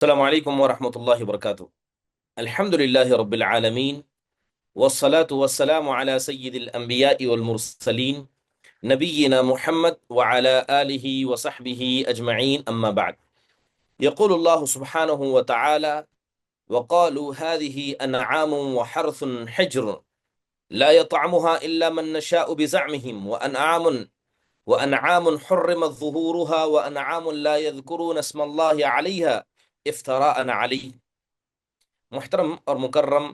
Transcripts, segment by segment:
السلام علیکم ورحمۃ اللہ وبرکاتہ۔ الحمد للہ رب العالمین، والصلاة والسلام على سید الانبیاء والمرسلین، نبینا محمد وعلى آلہ وصحبہ اجمعین، اما بعد۔ یقول اللہ سبحانہ وتعالی: وقالوا هذه انعام وحرث حجر لا يطعمها الا من نشاء بزعمهم وانعام حرمت ظهورها وانعام لا يذكرون اسم الله عليها افتراء علیہ۔ محترم اور مکرم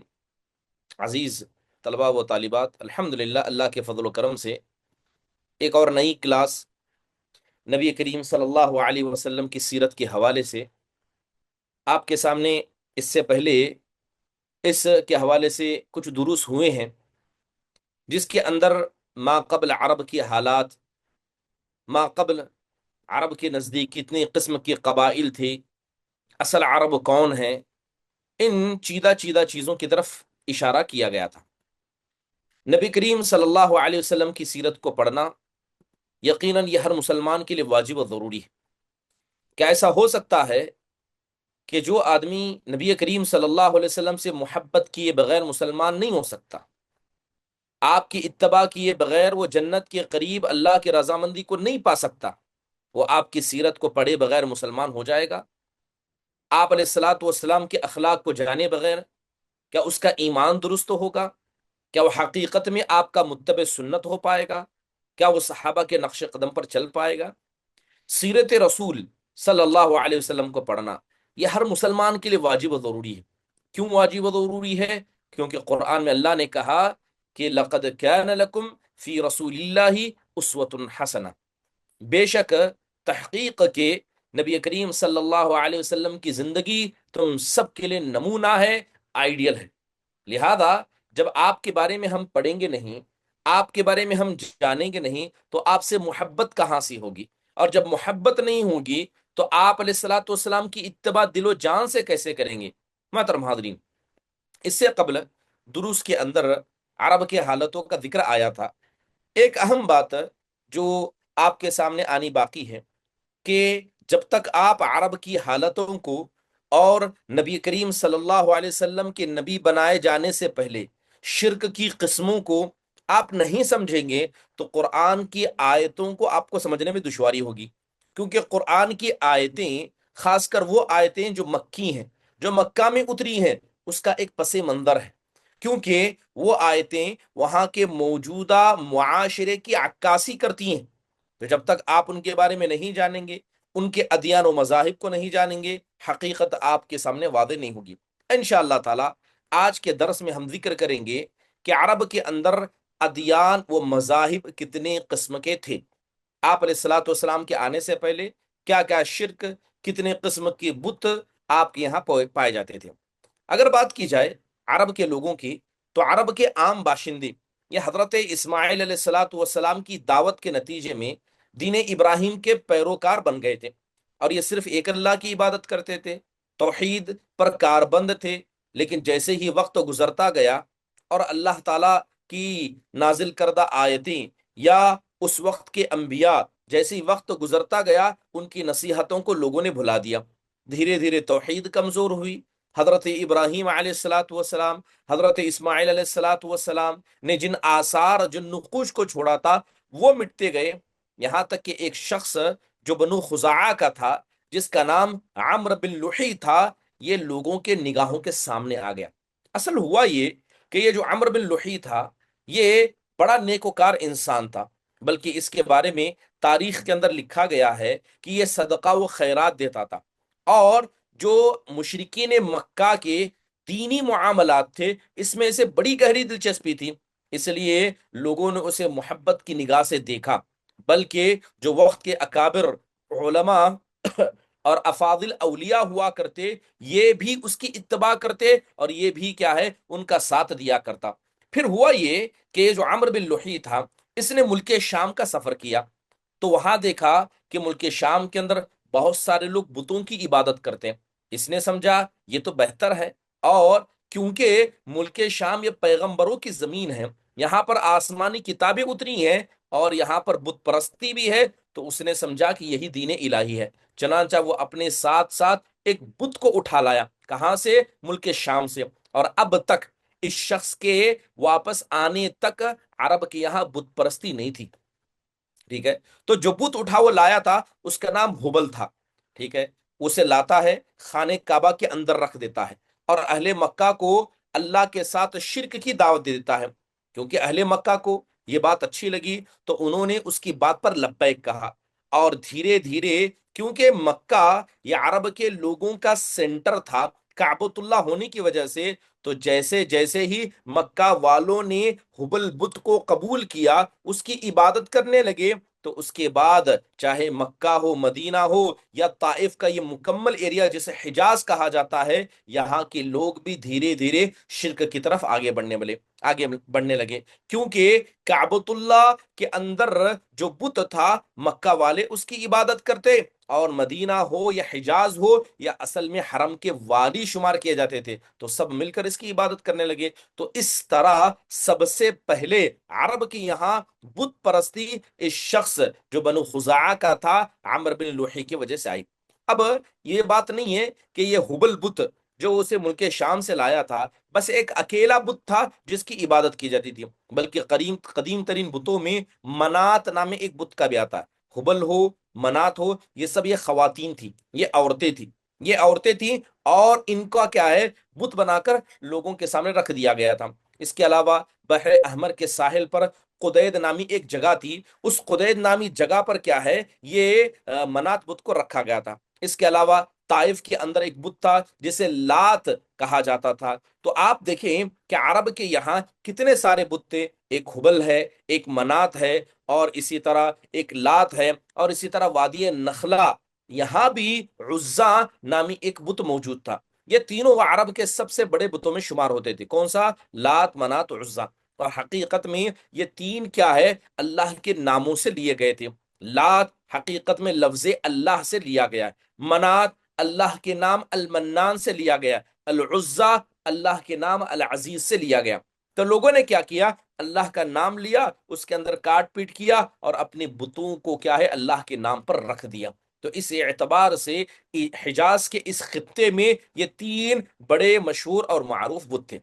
عزیز طلباء و طالبات، الحمدللہ اللہ کے فضل و کرم سے ایک اور نئی کلاس نبی کریم صلی اللہ علیہ وسلم کی سیرت کے حوالے سے آپ کے سامنے، اس سے پہلے اس کے حوالے سے کچھ دروس ہوئے ہیں، جس کے اندر ما قبل عرب کی حالات، ما قبل عرب کے نزدیک کتنی قسم کی قبائل تھے، اصل عرب کون ہیں، ان چیدہ چیدہ چیزوں کی طرف اشارہ کیا گیا تھا۔ نبی کریم صلی اللہ علیہ وسلم کی سیرت کو پڑھنا یقیناً یہ ہر مسلمان کے لیے واجب و ضروری ہے۔ کیا ایسا ہو سکتا ہے کہ جو آدمی نبی کریم صلی اللہ علیہ وسلم سے محبت کیے بغیر مسلمان نہیں ہو سکتا؟ آپ کی اتباع کیے بغیر وہ جنت کے قریب اللہ کی رضامندی کو نہیں پا سکتا؟ وہ آپ کی سیرت کو پڑھے بغیر مسلمان ہو جائے گا؟ آپ علیہ الصلاۃ والسلام کے اخلاق کو جانے بغیر کیا اس کا ایمان درست ہوگا؟ کیا وہ حقیقت میں آپ کا متبع سنت ہو پائے گا؟ کیا وہ صحابہ کے نقش قدم پر چل پائے گا؟ سیرت رسول صلی اللہ علیہ وسلم کو پڑھنا یہ ہر مسلمان کے لیے واجب و ضروری ہے۔ کیوں واجب و ضروری ہے؟ کیونکہ قرآن میں اللہ نے کہا کہ لقد کان لکم فی رسول اللہ اسوۃ حسنہ، بے شک تحقیق کے نبی کریم صلی اللہ علیہ وسلم کی زندگی تم سب کے لیے نمونہ ہے، آئیڈیل ہے۔ لہذا جب آپ کے بارے میں ہم پڑھیں گے نہیں، آپ کے بارے میں ہم جانیں گے نہیں، تو آپ سے محبت کہاں سے ہوگی؟ اور جب محبت نہیں ہوگی تو آپ علیہ الصلاۃ والسلام کی اتباع دل و جان سے کیسے کریں گے؟ محترم حاضرین، اس سے قبل دروس کے اندر عرب کے حالتوں کا ذکر آیا تھا۔ ایک اہم بات جو آپ کے سامنے آنی باقی ہے کہ جب تک آپ عرب کی حالتوں کو اور نبی کریم صلی اللہ علیہ وسلم کے نبی بنائے جانے سے پہلے شرک کی قسموں کو آپ نہیں سمجھیں گے تو قرآن کی آیتوں کو آپ کو سمجھنے میں دشواری ہوگی، کیونکہ قرآن کی آیتیں، خاص کر وہ آیتیں جو مکی ہیں، جو مکہ میں اتری ہیں، اس کا ایک پس منظر ہے، کیونکہ وہ آیتیں وہاں کے موجودہ معاشرے کی عکاسی کرتی ہیں۔ تو جب تک آپ ان کے بارے میں نہیں جانیں گے، ان کے ادیان و مذاہب کو نہیں جانیں گے، حقیقت آپ کے سامنے واضح نہیں ہوگی۔ انشاءاللہ تعالی آج کے درس میں ہم ذکر کریں گے کہ عرب کے اندر ادیان و مذاہب کتنے قسم کے تھے۔ آپ علیہ الصلاۃ والسلام کے آنے سے پہلے کیا کیا شرک، کتنے قسم کے بت آپ کے یہاں پائے جاتے تھے۔ اگر بات کی جائے عرب کے لوگوں کی، تو عرب کے عام باشندے یہ حضرت اسماعیل علیہ الصلاۃ والسلام کی دعوت کے نتیجے میں دین ابراہیم کے پیروکار بن گئے تھے، اور یہ صرف ایک اللہ کی عبادت کرتے تھے، توحید پر کاربند تھے۔ لیکن جیسے ہی وقت گزرتا گیا اور اللہ تعالیٰ کی نازل کردہ آیتیں یا اس وقت کے انبیاء، جیسے ہی وقت گزرتا گیا ان کی نصیحتوں کو لوگوں نے بھلا دیا، دھیرے دھیرے توحید کمزور ہوئی۔ حضرت ابراہیم علیہ السلاۃ والسلام، حضرت اسماعیل علیہ السلاۃ والسلام نے جن آثار، جن نقوش کو چھوڑا تھا وہ مٹتے گئے، یہاں تک کہ ایک شخص جو بنو خزاعہ کا تھا، جس کا نام عمرو بن لحی تھا، یہ لوگوں کے نگاہوں کے سامنے آ گیا۔ اصل ہوا یہ کہ یہ جو عمرو بن لحی تھا یہ بڑا نیکوکار انسان تھا، بلکہ اس کے بارے میں تاریخ کے اندر لکھا گیا ہے کہ یہ صدقہ و خیرات دیتا تھا، اور جو مشرکین مکہ کے دینی معاملات تھے اس میں اسے بڑی گہری دلچسپی تھی، اس لیے لوگوں نے اسے محبت کی نگاہ سے دیکھا۔ بلکہ جو وقت کے اکابر علماء اور افاضل اولیاء ہوا کرتے، یہ بھی اس کی اتباع کرتے، اور یہ بھی کیا ہے، ان کا ساتھ دیا کرتا۔ پھر ہوا یہ کہ جو عمرو بن لحی تھا، اس نے ملک شام کا سفر کیا، تو وہاں دیکھا کہ ملک شام کے اندر بہت سارے لوگ بتوں کی عبادت کرتے ہیں۔ اس نے سمجھا یہ تو بہتر ہے، اور کیونکہ ملک شام یہ پیغمبروں کی زمین ہے، یہاں پر آسمانی کتابیں اتری ہیں اور یہاں پر بت پرستی بھی ہے، تو اس نے سمجھا کہ یہی دین الہی ہے۔ چنانچہ وہ اپنے ساتھ ساتھ ایک بت کو اٹھا لایا، کہاں سے؟ ملک شام سے، اور اب تک اس شخص کے واپس آنے تک عرب کے یہاں بت پرستی نہیں تھی، ٹھیک ہے؟ تو جو بت اٹھا وہ لایا تھا اس کا نام ہبل تھا، ٹھیک ہے؟ اسے لاتا ہے، خانہ کعبہ کے اندر رکھ دیتا ہے، اور اہل مکہ کو اللہ کے ساتھ شرک کی دعوت دے دیتا ہے، کیونکہ اہل مکہ کو یہ بات اچھی لگی تو انہوں نے اس کی بات پر لبیک کہا، اور دھیرے دھیرے، کیونکہ مکہ یہ عرب کے لوگوں کا سینٹر تھا کعبۃ اللہ ہونے کی وجہ سے، تو جیسے جیسے ہی مکہ والوں نے حبل بت کو قبول کیا، اس کی عبادت کرنے لگے، تو اس کے بعد چاہے مکہ ہو، مدینہ ہو، یا طائف کا یہ مکمل ایریا جسے حجاز کہا جاتا ہے، یہاں کے لوگ بھی دھیرے دھیرے شرک کی طرف آگے بڑھنے لگے، کیونکہ کعبۃ اللہ کے اندر جو بت تھا مکہ والے اس کی عبادت کرتے، اور مدینہ ہو یا حجاز ہو یا اصل میں حرم کے والی شمار کیے جاتے تھے، تو سب مل کر اس کی عبادت کرنے لگے۔ تو اس طرح سب سے پہلے عرب کی یہاں بت پرستی اس شخص جو بنو خزاعہ کا تھا، عمرو بن لوحی کی وجہ سے آئی۔ اب یہ بات نہیں ہے کہ یہ حبل بت جو اسے ملک شام سے لایا تھا بس ایک اکیلا بت تھا جس کی عبادت کی جاتی تھی، بلکہ قدیم ترین بتوں میں منات نام ایک بت کا بھی آتا ہے۔ حبل ہو، منات ہو، یہ سب یہ خواتین تھی، یہ عورتیں تھیں، اور ان کا کیا ہے، بت بنا کر لوگوں کے سامنے رکھ دیا گیا تھا۔ اس کے علاوہ بحر احمر کے ساحل پر قدید نامی ایک جگہ تھی، اس قدید نامی جگہ پر کیا ہے، یہ منات بت کو رکھا گیا تھا۔ اس کے علاوہ طائف کے اندر ایک بت تھا جسے لات کہا جاتا تھا۔ تو آپ دیکھیں کہ عرب کے یہاں کتنے سارے بت تھے، ایک حبل ہے، ایک منات ہے، اور اسی طرح ایک لات ہے، اور اسی طرح وادی نخلا یہاں بھی عزا نامی ایک بت موجود تھا۔ یہ تینوں عرب کے سب سے بڑے بتوں میں شمار ہوتے تھے، کون سا؟ لات، منات، عزا۔ اور حقیقت میں یہ تین کیا ہے، اللہ کے ناموں سے لیے گئے تھے۔ لات حقیقت میں لفظ اللہ سے لیا گیا ہے، منات اللہ کے نام المنان سے لیا گیا، العزا اللہ کے نام العزیز سے لیا گیا۔ تو لوگوں نے کیا کیا، اللہ کا نام لیا، اس کے اندر کاٹ پیٹ کیا، اور اپنے بتوں کو کیا ہے، اللہ کے نام پر رکھ دیا۔ تو اس اعتبار سے حجاز کے اس خطے میں یہ تین بڑے مشہور اور معروف بت تھے۔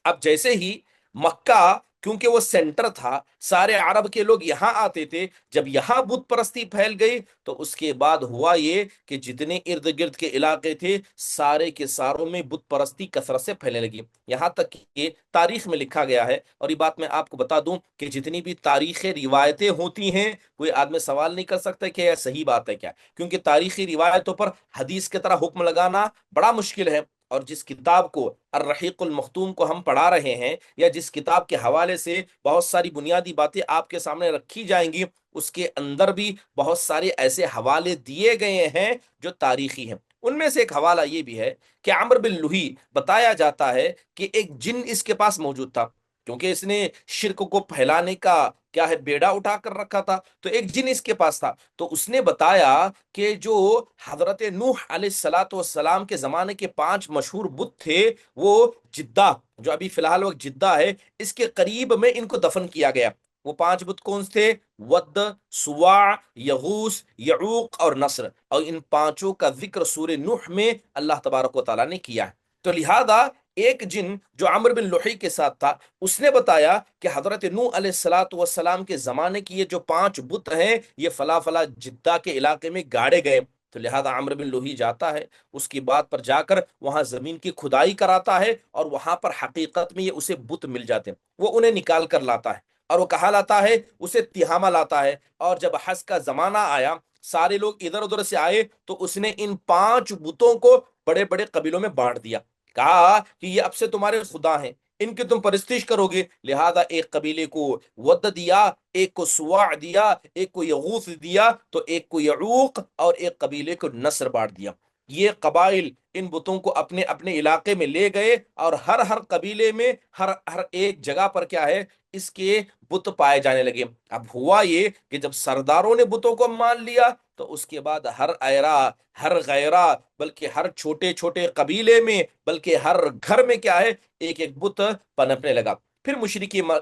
اب جیسے ہی مکہ، کیونکہ وہ سینٹر تھا، سارے عرب کے لوگ یہاں آتے تھے، جب یہاں بت پرستی پھیل گئی تو اس کے بعد ہوا یہ کہ جتنے ارد گرد کے علاقے تھے سارے کے ساروں میں بت پرستی کثرت سے پھیلنے لگی، یہاں تک کہ تاریخ میں لکھا گیا ہے۔ اور یہ بات میں آپ کو بتا دوں کہ جتنی بھی تاریخی روایتیں ہوتی ہیں، کوئی آدمی سوال نہیں کر سکتا کہ یہ صحیح بات ہے کیا، کیونکہ تاریخی روایتوں پر حدیث کی طرح حکم لگانا بڑا مشکل ہے۔ اور جس کتاب کو الرحیق المختوم کو ہم پڑھا رہے ہیں، یا جس کتاب کے حوالے سے بہت ساری بنیادی باتیں آپ کے سامنے رکھی جائیں گی، اس کے اندر بھی بہت سارے ایسے حوالے دیے گئے ہیں جو تاریخی ہیں۔ ان میں سے ایک حوالہ یہ بھی ہے کہ عمرو بن لوحی بتایا جاتا ہے کہ ایک جن اس کے پاس موجود تھا، کیونکہ اس نے شرک کو پھیلانے کا کیا ہے، بیڑا اٹھا کر رکھا تھا، تو ایک جن اس کے پاس تھا۔ تو اس نے بتایا کہ جو حضرت نوح علیہ السلاۃ والسلام کے زمانے کے 5 مشہور بت تھے، وہ جدہ، جو ابھی فی الحال وقت جدہ ہے، اس کے قریب میں ان کو دفن کیا گیا۔ وہ 5 بت کون تھے؟ ود، سواع، یغوث، یعوق اور نصر، اور ان پانچوں کا ذکر سورہ نوح میں اللہ تبارک و تعالیٰ نے کیا ہے۔ تو لہذا ایک جن جو عمرو بن لوحی کے ساتھ تھا، اس نے بتایا کہ حضرت نوح علیہ السلاۃ والسلام کے زمانے کی یہ جو 5 بت ہیں، یہ فلاں فلاں جدہ کے علاقے میں گاڑے گئے۔ تو لہذا عمرو بن لوحی جاتا ہے، اس کی بات پر جا کر وہاں زمین کی کھدائی کراتا ہے، اور وہاں پر حقیقت میں یہ اسے بت مل جاتے ہیں، وہ انہیں نکال کر لاتا ہے، اور وہ کہا لاتا ہے، اسے تہامہ لاتا ہے۔ اور جب حج کا زمانہ آیا، سارے لوگ ادھر ادھر سے آئے، تو اس نے ان 5 بتوں کو بڑے بڑے قبیلوں میں بانٹ دیا، کہا کہ یہ اب سے تمہارے خدا ہیں، ان کی تم پرستش کرو گے۔ لہذا ایک قبیلے کو ود دیا، ایک کو سواع دیا، ایک کو یغوث دیا، تو ایک کو یعوق، اور ایک قبیلے کو نصر بانٹ دیا۔ یہ قبائل ان بتوں کو اپنے اپنے علاقے میں لے گئے، اور ہر قبیلے میں ہر ایک جگہ پر کیا ہے، اس کے بت پائے جانے لگے۔ اب ہوا یہ کہ جب سرداروں نے بتوں کو مان لیا، تو اس کے بعد ہر ایرا، ہر غیرہ، بلکہ ہر چھوٹے چھوٹے قبیلے میں، بلکہ ہر گھر میں کیا ہے، ایک ایک بت پنپنے لگا۔ پھر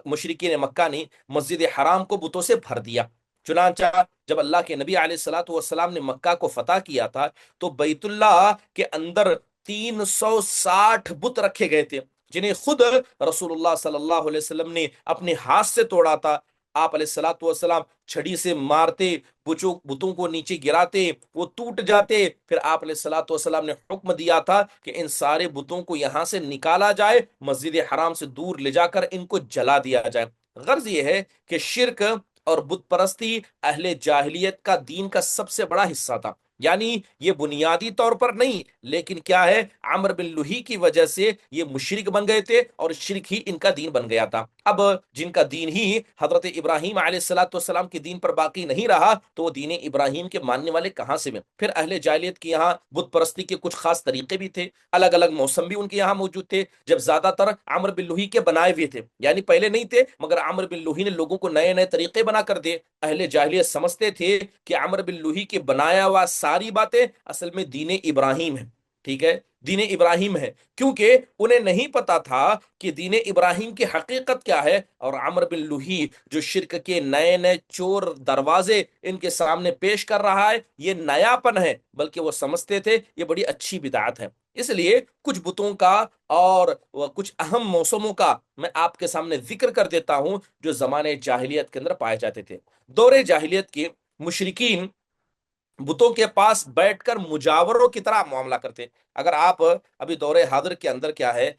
مشرکین مکہ نے مسجد حرام کو بتوں سے بھر دیا، چنانچہ جب اللہ کے نبی علیہ الصلوۃ والسلام نے مکہ کو فتح کیا تھا تو بیت اللہ کے اندر 360 بت رکھے گئے تھے، جنہیں خود رسول اللہ صلی اللہ علیہ وسلم نے اپنے ہاتھ سے توڑا تھا۔ آپ علیہ الصلوۃ والسلام چھڑی سے مارتے، بتوں کو نیچے گراتے، وہ ٹوٹ جاتے، پھر آپ علیہ الصلوۃ والسلام نے حکم دیا تھا کہ ان سارے بتوں کو یہاں سے نکالا جائے، مسجد حرام سے دور لے جا کر ان کو جلا دیا جائے۔ غرض یہ ہے کہ شرک اور بت پرستی اہل جاہلیت کا دین کا سب سے بڑا حصہ تھا، یعنی یہ بنیادی طور پر نہیں، لیکن کیا ہے، عمرو بن لوہی کی وجہ سے یہ مشرک بن گئے تھے اور شرک ہی ان کا دین بن گیا تھا۔ اب جن کا دین ہی حضرت ابراہیم علیہ السلام کے دین پر باقی نہیں رہا تو وہ دین ابراہیم کے ماننے والے کہاں سے میں؟ پھر اہل جاہلیت کے یہاں بت پرستی کے کچھ خاص طریقے بھی تھے، الگ الگ موسم بھی ان کے یہاں موجود تھے، جب زیادہ تر عمرو بن لوہی کے بنائے ہوئے تھے، یعنی پہلے نہیں تھے مگر عمرو بن لوہی نے لوگوں کو نئے نئے طریقے بنا کر دیے۔ اہل جاہلیت سمجھتے تھے کہ عمرو بن لوہی کے بنایا ہوا ساری باتیں اصل میں دین ابراہیم ہے، ٹھیک ہے، دین ابراہیم ہے، کیونکہ انہیں نہیں پتا تھا کہ دین ابراہیم کی حقیقت کیا ہے، اور عمرو بن لوہی جو شرک کے نئے نئے چور دروازے ان کے سامنے پیش کر رہا ہے یہ نیا پن ہے، بلکہ وہ سمجھتے تھے یہ بڑی اچھی بدعت ہے۔ اس لیے کچھ بتوں کا اور کچھ اہم موسموں کا میں آپ کے سامنے ذکر کر دیتا ہوں جو زمانے جاہلیت کے اندر پائے جاتے تھے۔ دور جاہلیت کے مشرکین بتوں کے پاس بیٹھ کر مجاوروں کی طرح معاملہ کرتے۔ اگر آپ ابھی دور حاضر کے اندر کیا ہے،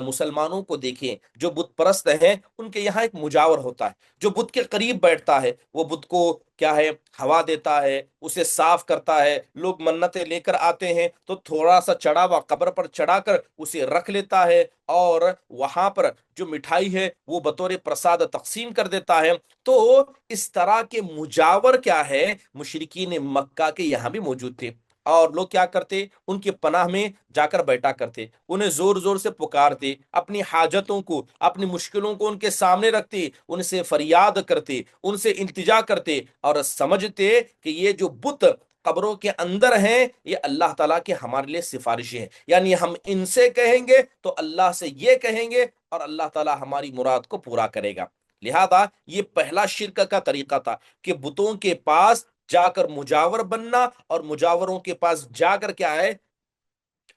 مسلمانوں کو دیکھیں جو بت پرست ہیں ان کے یہاں ایک مجاور ہوتا ہے جو بت کے قریب بیٹھتا ہے، وہ بت کو کیا ہے ہوا دیتا ہے، اسے صاف کرتا ہے، لوگ منتیں لے کر آتے ہیں تو تھوڑا سا چڑھا ہوا قبر پر چڑھا کر اسے رکھ لیتا ہے اور وہاں پر جو مٹھائی ہے وہ بطور پرساد تقسیم کر دیتا ہے۔ تو اس طرح کے مجاور کیا ہے مشرکین مکہ کے یہاں بھی موجود تھے، اور لوگ کیا کرتے ان کی پناہ میں جا کر بیٹھا کرتے، انہیں زور زور سے پکارتے، اپنی حاجتوں کو اپنی مشکلوں کو ان کے سامنے رکھتے، ان سے فریاد کرتے، ان سے التجا کرتے، اور سمجھتے کہ یہ جو بت قبروں کے اندر ہیں یہ اللہ تعالیٰ کے ہمارے لیے سفارشی ہیں، یعنی ہم ان سے کہیں گے تو اللہ سے یہ کہیں گے اور اللہ تعالیٰ ہماری مراد کو پورا کرے گا۔ لہذا یہ پہلا شرک کا طریقہ تھا کہ بتوں کے پاس جا کر مجاور بننا اور مجاوروں کے پاس جا کر کیا ہے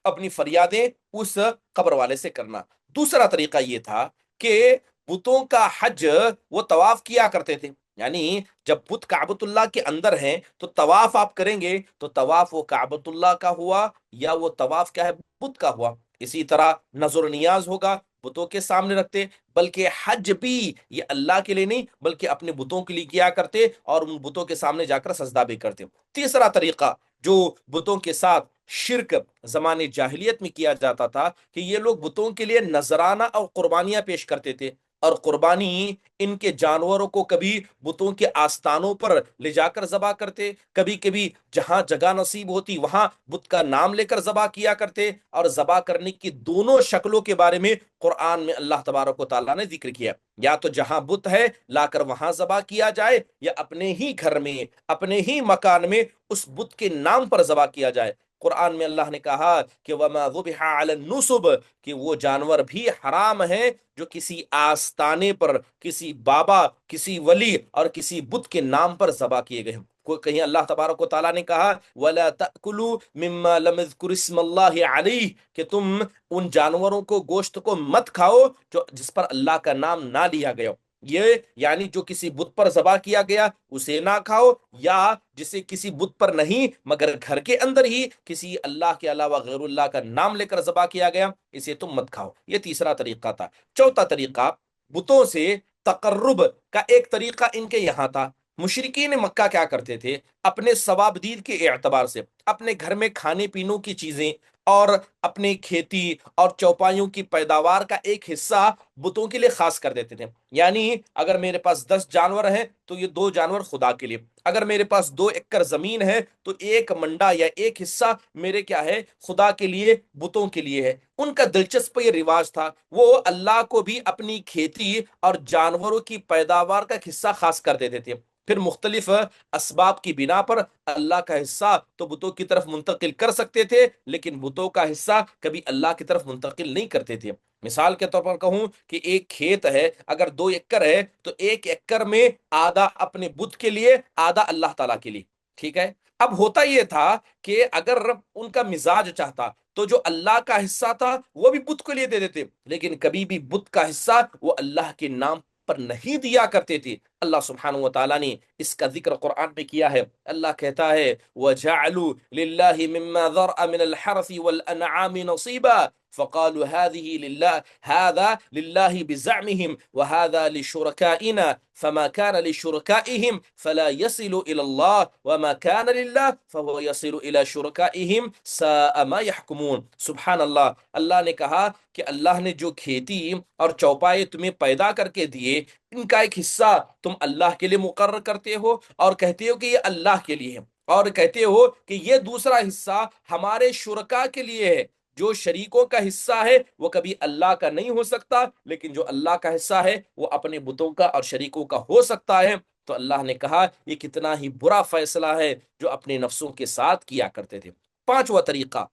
اپنی فریادیں اس قبر والے سے کرنا۔ دوسرا طریقہ یہ تھا کہ بتوں کا حج وہ طواف کیا کرتے تھے، یعنی جب بت کعبۃ اللہ کے اندر ہیں تو طواف آپ کریں گے تو طواف وہ کعبۃ اللہ کا ہوا یا وہ طواف کیا ہے بت کا ہوا۔ اسی طرح نظر و نیاز ہوگا بتوں کے سامنے رکھتے، بلکہ حج بھی یہ اللہ کے لیے نہیں بلکہ اپنے بتوں کے لیے کیا کرتے اور ان بتوں کے سامنے جا کر سجدہ بھی کرتے۔ تیسرا طریقہ جو بتوں کے ساتھ شرک زمانے جاہلیت میں کیا جاتا تھا کہ یہ لوگ بتوں کے لیے نذرانہ اور قربانیاں پیش کرتے تھے، اور قربانی ان کے جانوروں کو کبھی بتوں کے آستانوں پر لے جا کر ذبح کرتے، کبھی کبھی جہاں جگہ نصیب ہوتی وہاں بت کا نام لے کر ذبح کیا کرتے، اور ذبح کرنے کی دونوں شکلوں کے بارے میں قرآن میں اللہ تبارک و تعالیٰ نے ذکر کیا، یا تو جہاں بت ہے لا کر وہاں ذبح کیا جائے یا اپنے ہی گھر میں اپنے ہی مکان میں اس بت کے نام پر ذبح کیا جائے۔ قرآن میں اللہ نے کہا کہ وَمَا ذُبِحَ عَلَى النُّصُبِ کہ وہ جانور بھی حرام ہیں جو کسی آستانے پر کسی بابا کسی ولی اور کسی بت کے نام پر ذبح کیے گئے ہیں۔ کہیں اللہ تبارک و تعالیٰ نے کہا وَلَا تَأْكُلُوا مِمَّا لَمْ يَذْكُرِ اسْمَ اللَّهِ عَلَيْهِ کہ تم ان جانوروں کو گوشت کو مت کھاؤ جو جس پر اللہ کا نام نہ لیا گیا ہو، یہ یعنی جو کسی بت پر ذبح کیا گیا اسے نہ کھاؤ، یا جسے کسی بت پر نہیں مگر گھر کے اندر ہی کسی اللہ کے علاوہ غیر اللہ کا نام لے کر ذبح کیا گیا اسے تم مت کھاؤ۔ یہ تیسرا طریقہ تھا۔ چوتھا طریقہ بتوں سے تقرب کا ایک طریقہ ان کے یہاں تھا۔ مشرکین مکہ کیا کرتے تھے اپنے ثوابدید کے اعتبار سے اپنے گھر میں کھانے پینوں کی چیزیں اور اپنے کھیتی اور چوپایوں کی پیداوار کا ایک حصہ بتوں کے لیے خاص کر دیتے تھے، یعنی اگر میرے پاس 10 جانور ہیں تو یہ 2 جانور خدا کے لیے، اگر میرے پاس 2 ایکڑ زمین ہے تو ایک منڈا یا ایک حصہ میرے کیا ہے خدا کے لیے بتوں کے لیے ہے۔ ان کا دلچسپ یہ رواج تھا، وہ اللہ کو بھی اپنی کھیتی اور جانوروں کی پیداوار کا ایک حصہ خاص کر دیتے تھے، پھر مختلف اسباب کی بنا پر اللہ کا حصہ تو بتوں کی طرف منتقل کر سکتے تھے لیکن بتوں کا حصہ کبھی اللہ کی طرف منتقل نہیں کرتے تھے۔ مثال کے طور پر کہوں کہ ایک کھیت ہے، اگر 2 ایکڑ ہے تو 1 ایکڑ میں آدھا اپنے بت کے لیے، آدھا اللہ تعالیٰ کے لیے، ٹھیک ہے۔ اب ہوتا یہ تھا کہ اگر ان کا مزاج چاہتا تو جو اللہ کا حصہ تھا وہ بھی بت کے لیے دے دیتے، لیکن کبھی بھی بت کا حصہ وہ اللہ کے نام پر نہیں دیا کرتے تھے۔ اللہ سبحانہ و تعالیٰ نے اس کا ذکر قرآن میں کیا ہے۔ اللہ کہتا ہے وَجَعَلُوا لِلَّهِ مِمَّا ذَرْأَ مِنَ الْحَرْثِ وَالْأَنْعَامِ نَصِيبًا فقالوا هذه لله هذا لله بزعمهم وهذا لشركائنا فما كان لشركائهم فلا يصل إلى الله وما كان لله فهو يصل إلى شركائهم ساء ما يحكمون۔ سبحان اللہ، اللہ نے کہا کہ اللہ نے جو کھیتی اور چوپائے تمہیں پیدا کر کے دیے، ان کا ایک حصہ تم اللہ کے لیے مقرر کرتے ہو اور کہتے ہو کہ یہ اللہ کے لیے ہے، اور کہتے ہو کہ یہ دوسرا حصہ ہمارے شرکا کے لیے ہے۔ جو شریکوں کا حصہ ہے وہ کبھی اللہ کا نہیں ہو سکتا، لیکن جو اللہ کا حصہ ہے وہ اپنے بتوں کا اور شریکوں کا ہو سکتا ہے۔ تو اللہ نے کہا یہ کتنا ہی برا فیصلہ ہے جو اپنے نفسوں کے ساتھ کیا کرتے تھے۔ پانچواں طریقہ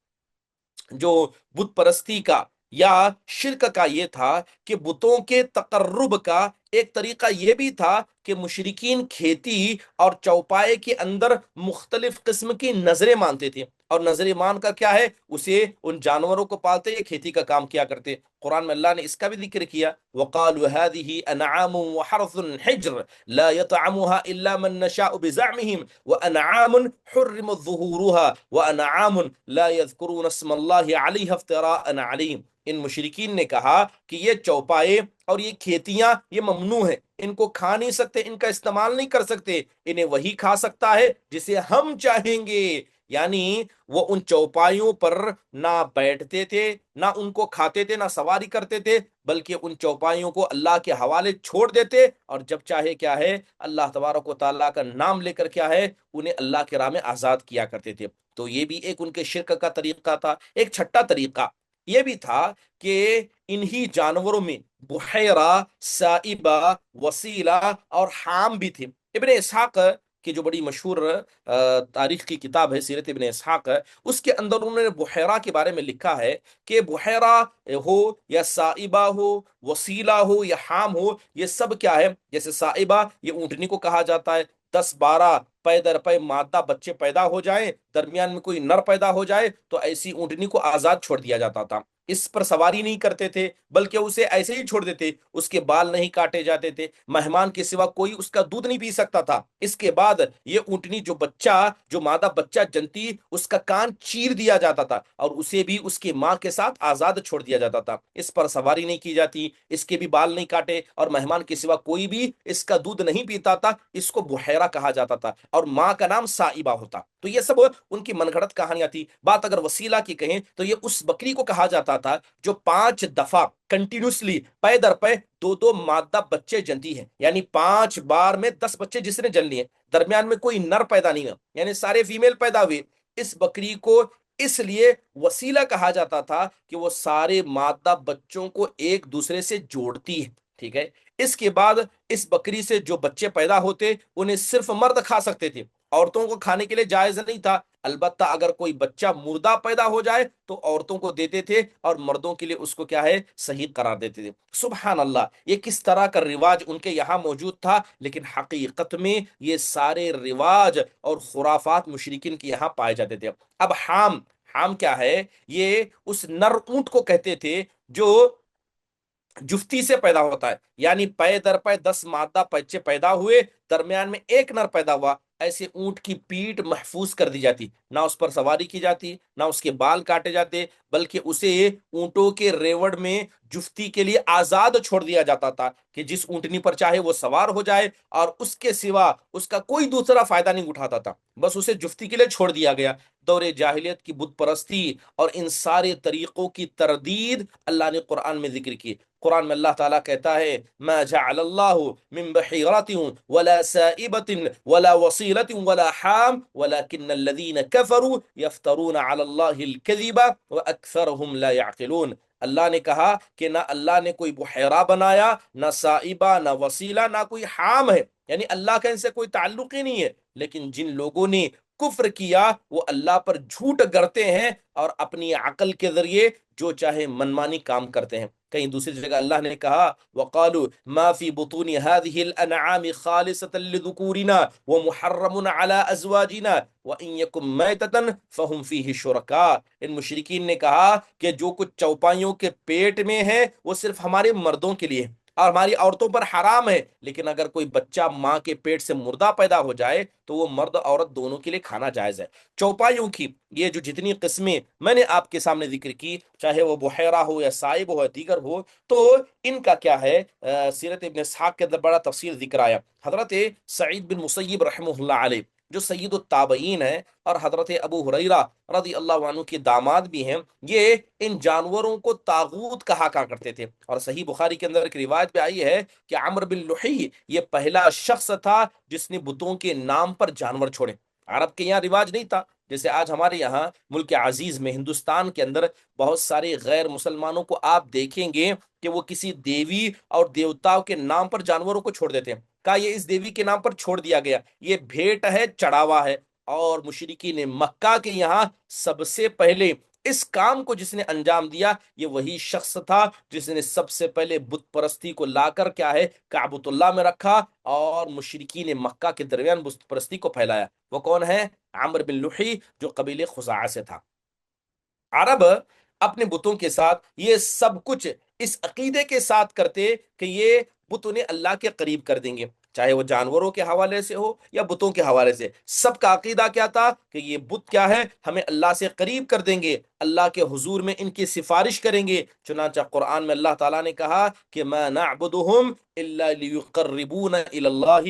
جو بت پرستی کا یا شرک کا یہ تھا کہ بتوں کے تقرب کا ایک طریقہ یہ بھی تھا کہ مشرکین کھیتی اور چوپائے کے اندر مختلف قسم کی نظریں مانتے تھے، اور نظریں مان کر کیا ہے، اسے ان جانوروں کو پالتے یا کھیتی کا کام کیا کرتے۔ قرآن میں اللہ نے اس کا بھی ذکر کیا وَقَالُوا هَذِهِ أَنْعَامٌ وَحَرْثٌ حِجْرٌ لَا يَطْعَمُهَا إِلَّا مَن نَّشَاءُ بِزَعْمِهِمْ وَأَنْعَامٌ حُرِّمَتْ ظُهُورُهَا وَأَنْعَامٌ لَا يَذْكُرُونَ اسْمَ اللَّهِ عَلَيْهَا افْتِرَاءً عَلَيْهِ۔ ان مشرکین نے کہا کہ یہ چوپائے اور یہ کھیتیاں یہ ممنوع ہیں، ان کو کھا نہیں سکتے، ان کا استعمال نہیں کر سکتے، انہیں وہی کھا سکتا ہے جسے ہم چاہیں گے۔ یعنی وہ ان چوپایوں پر نہ بیٹھتے تھے، نہ ان کو کھاتے تھے، نہ سواری کرتے تھے، بلکہ ان چوپایوں کو اللہ کے حوالے چھوڑ دیتے، اور جب چاہے کیا ہے اللہ تبارک و تعالیٰ کا نام لے کر کیا ہے انہیں اللہ کے راہ میں آزاد کیا کرتے تھے۔ تو یہ بھی ایک ان کے شرک کا طریقہ تھا۔ ایک چھٹا طریقہ یہ بھی تھا کہ انہی جانوروں میں بحیرہ، سائبہ، وسیلہ اور حام بھی تھے۔ ابن اسحاق کی جو بڑی مشہور تاریخ کی کتاب ہے سیرت ابن اسحاق، اس کے اندر انہوں نے بحیرہ کے بارے میں لکھا ہے کہ بحیرہ ہو یا سائبہ ہو، وسیلہ ہو یا حام ہو، یہ سب کیا ہے، جیسے سائبہ یہ اونٹنی کو کہا جاتا ہے، 10-12 پے در پے مادہ بچے پیدا ہو جائیں، درمیان میں کوئی نر پیدا ہو جائے تو ایسی اونٹنی کو آزاد چھوڑ دیا جاتا تھا۔ اس پر سواری نہیں کرتے تھے بلکہ اسے ایسے ہی چھوڑ دیتے، اس کے بال نہیں کاٹے جاتے تھے، مہمان کے سوا کوئی اس کا دودھ نہیں پی سکتا تھا۔ اس کے بعد یہ اونٹنی جو مادہ بچہ جنتی، اس کا کان چیر دیا جاتا تھا اور اسے بھی اس کی ماں کے ساتھ آزاد چھوڑ دیا جاتا تھا۔ اس پر سواری نہیں کی جاتی، اس کے بھی بال نہیں کاٹے، اور مہمان کے سوا کوئی بھی اس کا دودھ نہیں پیتا تھا۔ اس کو بحیرہ کہا جاتا تھا اور ماں کا نام سائبہ ہوتا۔ تو یہ سب ان کی من گھڑت کہانیاں تھی۔ بات اگر وسیلہ کی کہیں تو یہ اس بکری کو کہا جاتا تھا جو 5 دفعہ کنٹینیوسلی پے در پے 2 مادہ بچے جنتی ہیں، یعنی 5 بار میں 10 بچے جس نے جن لیے، درمیان میں کوئی نر پیدا نہیں ہوا، یعنی سارے فیمیل پیدا ہوئے۔ اس بکری کو اس لیے وسیلہ کہا جاتا تھا کہ وہ سارے مادہ بچوں کو ایک دوسرے سے جوڑتی ہے، ٹھیک ہے۔ اس کے بعد اس بکری سے جو بچے پیدا ہوتے انہیں صرف مرد کھا سکتے تھے، عورتوں کو کھانے کے لیے جائز نہیں تھا۔ البتہ اگر کوئی بچہ مردہ پیدا ہو جائے تو عورتوں کو دیتے تھے اور مردوں کے لیے اس کو کیا ہے صحیح قرار دیتے تھے۔ سبحان اللہ، یہ کس طرح کا رواج ان کے یہاں موجود تھا، لیکن حقیقت میں یہ سارے رواج اور خرافات مشرکین کے یہاں پائے جاتے تھے۔ اب حام کیا ہے؟ یہ اس نر اونٹ کو کہتے تھے جو جفتی سے پیدا ہوتا ہے، یعنی پے در پے 10 مادہ بچے پیدا ہوئے، درمیان میں ایک نر پیدا ہوا، ایسے اونٹ کی پیٹھ محفوظ کر دی جاتی، نہ اس پر سواری کی جاتی، نہ اس کے بال کاٹے جاتے، بلکہ اسے اونٹوں کے ریوڑ میں جفتی کے لیے آزاد چھوڑ دیا جاتا تھا کہ جس اونٹنی پر چاہے وہ سوار ہو جائے، اور اس کے سوا اس کا کوئی دوسرا فائدہ نہیں اٹھاتا تھا، بس اسے جفتی کے لیے چھوڑ دیا گیا۔ دور جاہلیت کی بت پرستی اور ان سارے طریقوں کی تردید اللہ نے قرآن میں ذکر کی۔ قرآن میں اللہ تعالیٰ کہتا ہے ما جعل اللہ من بحیرۃ ولا سائبۃ ولا وصیلۃ ولا حام ولكن الذین کفروا یفترون علی اللہ الکذب واکثرهم لا يعقلون۔ اللہ نے کہا کہ نہ اللہ نے کوئی بحیرہ بنایا، نہ سائبہ، نہ وسیلہ، نہ کوئی حام ہے، یعنی اللہ کا ان سے کوئی تعلق ہی نہیں ہے، لیکن جن لوگوں نے کفر کیا وہ اللہ پر جھوٹ گڑتے ہیں اور اپنی عقل کے ذریعے جو چاہے منمانی کام کرتے ہیں۔ کہیں دوسری جگہ اللہ نے کہا وقالوا ما فی بطون هذه الانعام خالصة لذکورنا ومحرم على ازواجنا وان یکن میتۃ فهم فیہ شرکاء۔ ان مشرکین نے کہا کہ جو کچھ چوپائیوں کے پیٹ میں ہے وہ صرف ہمارے مردوں کے لیے اور ہماری عورتوں پر حرام ہے، لیکن اگر کوئی بچہ ماں کے پیٹ سے مردہ پیدا ہو جائے تو وہ مرد عورت دونوں کے لیے کھانا جائز ہے۔ چوپایوں کی یہ جو جتنی قسمیں میں نے آپ کے سامنے ذکر کی، چاہے وہ بحیرہ ہو یا سائب ہو یا دیگر ہو، تو ان کا کیا ہے، سیرت ابن اسحاق کے اندر بڑا تفصیل ذکر آیا۔ حضرت سعید بن مسیب رحمہ اللہ علیہ جو سید التابعین ہیں اور حضرت ابو ہریرہ رضی اللہ عنہ کے داماد بھی ہیں، یہ ان جانوروں کو طاغوت کہا کرتے تھے، اور صحیح بخاری کے اندر ایک روایت بھی آئی ہے کہ عمرو بن لحی یہ پہلا شخص تھا جس نے بتوں کے نام پر جانور چھوڑے۔ عرب کے یہاں رواج نہیں تھا جیسے آج ہمارے یہاں ملک عزیز میں ہندوستان کے اندر بہت سارے غیر مسلمانوں کو آپ دیکھیں گے کہ وہ کسی دیوی اور دیوتاؤں کے نام پر جانوروں کو چھوڑ دیتے ہیں۔ کہا یہ اس دیوی کے نام پر چھوڑ دیا گیا، یہ بھیٹ ہے، چڑھاوا ہے۔ اور مشرکین مکہ کے یہاں سب سے پہلے اس کام کو جس نے انجام دیا یہ وہی شخص تھا جس نے سب سے پہلے بت پرستی کو لا کر کیا ہے کعبۃ اللہ میں رکھا اور مشرکین مکہ کے درمیان بت پرستی کو پھیلایا۔ وہ کون ہے؟ عمرو بن لحی جو قبیلے خزاعہ سے تھا۔ عرب اپنے بتوں کے ساتھ یہ سب کچھ اس عقیدے کے ساتھ کرتے کہ یہ بت انہیں اللہ کے قریب کر دیں گے، چاہے وہ جانوروں کے حوالے سے ہو یا بتوں کے حوالے سے۔ سب کا عقیدہ کیا تھا کہ یہ بت کیا ہے، ہمیں اللہ سے قریب کر دیں گے، اللہ کے حضور میں ان کی سفارش کریں گے۔ چنانچہ قرآن میں اللہ تعالیٰ نے کہا کہ ما نعبدہم الا لیقربونا الی اللہ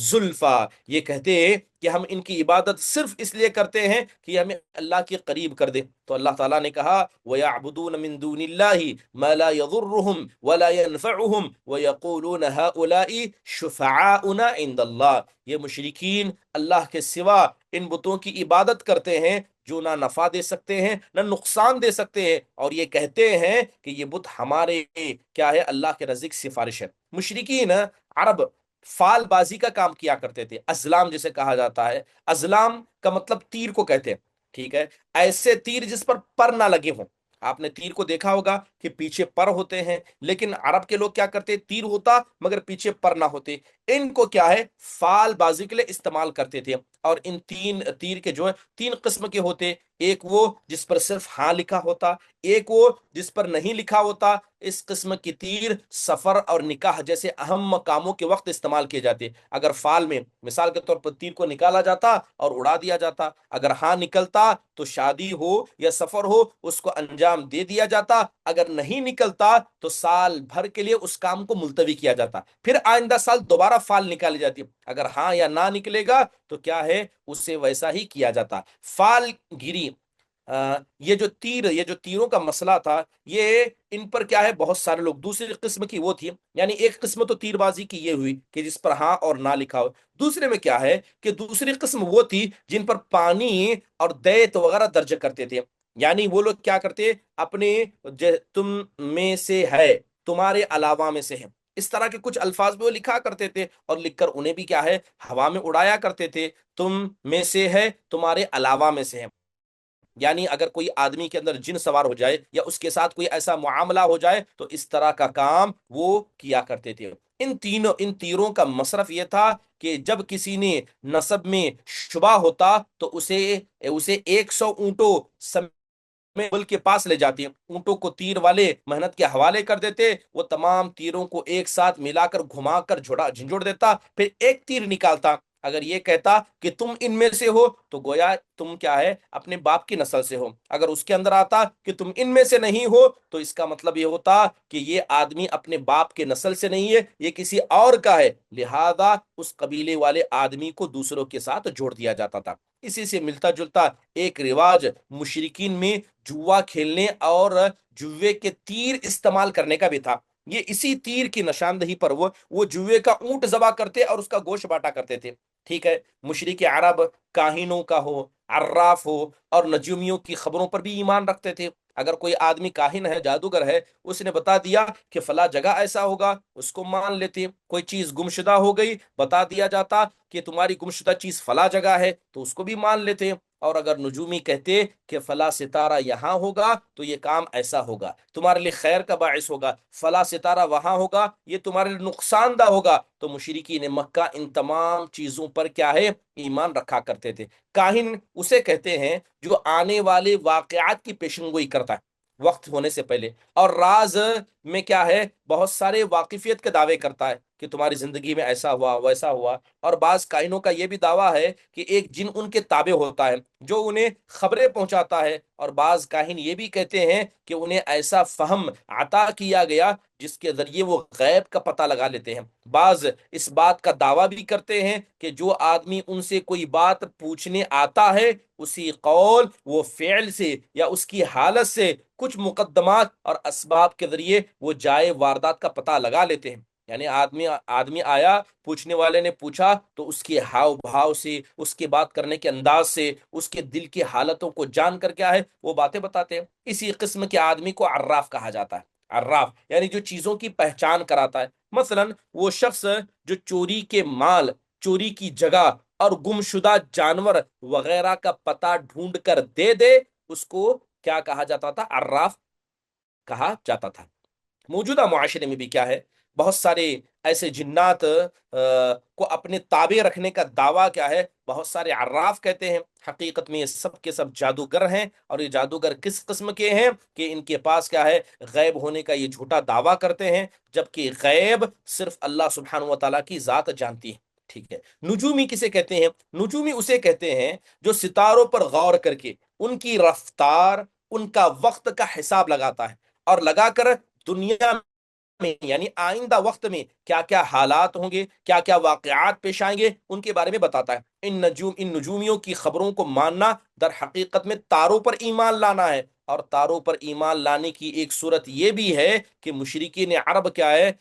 زلفا، یہ کہتے ہیں کہ ہم ان کی عبادت صرف اس لیے کرتے ہیں کہ یہ ہمیں اللہ کے قریب کر دے۔ تو اللہ تعالیٰ نے کہا وَيَعْبُدُونَ مِن دُونِ اللَّهِ مَا لَا يَضُرُّهُمْ وَلَا يَنْفَعُهُمْ وَيَقُولُونَ هَؤُلَاءِ شُفَعَاؤُنَا عِندَ اللَّهِ، یہ مشرکین اللہ کے سوا ان بتوں کی عبادت کرتے ہیں جو نہ نفع دے سکتے ہیں نہ نقصان دے سکتے ہیں، اور یہ کہتے ہیں کہ یہ بت ہمارے کیا ہے اللہ کے نزدیک سفارش ہے۔ مشرکین عرب فال بازی کا کام کیا کرتے تھے، ازلام جسے کہا جاتا ہے۔ ازلام کا مطلب تیر کو کہتے ہیں، ٹھیک ہے، ایسے تیر جس پر پر نہ لگے ہوں۔ آپ نے تیر کو دیکھا ہوگا کہ پیچھے پر ہوتے ہیں، لیکن عرب کے لوگ کیا کرتے، تیر ہوتا مگر پیچھے پر نہ ہوتے، ان کو کیا ہے فال بازی کے لیے استعمال کرتے تھے۔ اور ان تین تیر کے جو ہے تین قسم کے ہوتے، ایک وہ جس پر صرف ہاں لکھا ہوتا، ایک وہ جس پر نہیں لکھا ہوتا۔ اس قسم کی تیر سفر اور نکاح جیسے اہم مقاموں کے وقت استعمال کیے جاتے۔ اگر فال میں مثال کے طور پر تیر کو نکالا جاتا اور اڑا دیا جاتا، اگر ہاں نکلتا تو شادی ہو یا سفر ہو اس کو انجام دے دیا جاتا، اگر نہیں نکلتا تو سال بھر کے لیے اس کام کو ملتوی کیا جاتا، پھر آئندہ سال دوبارہ فال نکالی جاتی، اگر ہاں یا نہ نکلے گا تو کیا ہے اسے ویسا ہی کیا جاتا۔ فال گیری یہ جو تیروں کا مسئلہ تھا، یہ ان پر کیا ہے بہت سارے لوگ، دوسری قسم کی وہ تھی، یعنی ایک قسم تو تیر بازی کی یہ ہوئی کہ جس پر ہاں اور نہ لکھا ہو، دوسرے میں کیا ہے کہ دوسری قسم وہ تھی جن پر پانی اور دیت وغیرہ درج کرتے تھے۔ یعنی وہ لوگ کیا کرتے، اپنے تم میں سے ہے، تمہارے علاوہ میں سے ہے، اس طرح کے کچھ الفاظ بھی وہ لکھا کرتے تھے، اور لکھ کر انہیں بھی کیا ہے ہوا میں اڑایا کرتے تھے، تم میں سے ہے، تمہارے علاوہ میں سے ہے۔ یعنی اگر کوئی آدمی کے اندر جن سوار ہو جائے یا اس کے ساتھ کوئی ایسا معاملہ ہو جائے تو اس طرح کا کام وہ کیا کرتے تھے۔ ان تیروں کا مصرف یہ تھا کہ جب کسی نے نسب میں شبہ ہوتا تو اسے 100 اونٹوں میں ملک کے پاس لے جاتے، اونٹوں کو تیر والے محنت کے حوالے کر دیتے، وہ تمام تیروں کو ایک ساتھ ملا کر گھما کر جھنجھوڑ دیتا، پھر ایک تیر نکالتا، اگر یہ کہتا کہ تم ان میں سے ہو تو گویا تم کیا ہے اپنے باپ کی نسل سے ہو، اگر اس کے اندر آتا کہ تم ان میں سے نہیں ہو تو اس کا مطلب یہ ہوتا کہ یہ آدمی اپنے باپ کے نسل سے نہیں ہے، یہ کسی اور کا ہے، لہذا اس قبیلے والے آدمی کو دوسروں کے ساتھ جوڑ دیا جاتا تھا۔ اسی سے ملتا جلتا ایک رواج مشرکین میں جوا کھیلنے اور جوے کے تیر استعمال کرنے کا بھی تھا۔ یہ اسی تیر کی نشاندہی پر وہ جوے کا اونٹ ذبح کرتے اور اس کا گوشت بانٹا کرتے تھے، ٹھیک ہے۔ مشرک عرب کاہنوں کا ہو، عراف ہو اور نجومیوں کی خبروں پر بھی ایمان رکھتے تھے۔ اگر کوئی آدمی کاہن ہے، جادوگر ہے، اس نے بتا دیا کہ فلاں جگہ ایسا ہوگا، اس کو مان لیتے۔ کوئی چیز گمشدہ ہو گئی، بتا دیا جاتا کہ تمہاری گمشدہ چیز فلاں جگہ ہے تو اس کو بھی مان لیتے ہیں، اور اگر نجومی کہتے کہ فلاں ستارہ یہاں ہوگا تو یہ کام ایسا ہوگا، تمہارے لیے خیر کا باعث ہوگا، فلاں ستارہ وہاں ہوگا یہ تمہارے لیے نقصان دہ ہوگا، تو مشرکین مکہ ان تمام چیزوں پر کیا ہے، ایمان رکھا کرتے تھے۔ کاہن اسے کہتے ہیں جو آنے والے واقعات کی پیشن گوئی کرتا ہے وقت ہونے سے پہلے، اور راز میں کیا ہے، بہت سارے واقفیت کے دعوے کرتا ہے کہ تمہاری زندگی میں ایسا ہوا ویسا ہوا۔ اور بعض کائنوں کا یہ بھی دعویٰ ہے کہ ایک جن ان کے تابع ہوتا ہے جو انہیں خبریں پہنچاتا ہے، اور بعض کاہن یہ بھی کہتے ہیں کہ انہیں ایسا فہم عطا کیا گیا جس کے ذریعے وہ غیب کا پتہ لگا لیتے ہیں۔ بعض اس بات کا دعویٰ بھی کرتے ہیں کہ جو آدمی ان سے کوئی بات پوچھنے آتا ہے اسی قول وہ فعل سے یا اس کی حالت سے کچھ مقدمات اور اسباب کے ذریعے وہ جائے واردات کا پتہ لگا لیتے ہیں۔ یعنی آدمی آیا، پوچھنے والے نے پوچھا تو اس کے ہاؤ بھاؤ سے، اس کے بات کرنے کے انداز سے، اس کے دل کی حالتوں کو جان کر کیا ہے وہ باتیں بتاتے ہیں۔ اسی قسم کے آدمی کو عراف کہا جاتا ہے۔ عراف یعنی جو چیزوں کی پہچان کراتا ہے۔ مثلا وہ شخص جو چوری کے مال، چوری کی جگہ اور گمشدہ جانور وغیرہ کا پتہ ڈھونڈ کر دے دے، اس کو کیا کہا جاتا تھا؟ عراف کہا جاتا تھا۔ موجودہ معاشرے میں بھی کیا ہے، بہت سارے ایسے جنات کو اپنے تابع رکھنے کا دعویٰ کیا ہے، بہت سارے عراف کہتے ہیں۔ حقیقت میں یہ سب کے سب جادوگر ہیں، اور یہ جادوگر کس قسم کے ہیں کہ ان کے پاس کیا ہے، غیب ہونے کا یہ جھوٹا دعویٰ کرتے ہیں، جبکہ غیب صرف اللہ سبحانہ و تعالیٰ کی ذات جانتی ہے۔ ٹھیک ہے۔ نجومی کسے کہتے ہیں؟ نجومی اسے کہتے ہیں جو ستاروں پر غور کر کے ان کی رفتار، ان کا وقت کا حساب لگاتا ہے، اور لگا کر دنیا میں یعنی آئندہ وقت میں کیا کیا حالات ہوں گے، کیا کیا واقعات پیش آئیں گے، ان کے بارے میں بتاتا ہے۔ ان نجومیوں کی خبروں کو ماننا در حقیقت میں تاروں پر ایمان لانا ہے، اور تاروں پر ایمان لانے کی ایک صورت یہ بھی ہے کہ مشرکین عرب کیا ہے،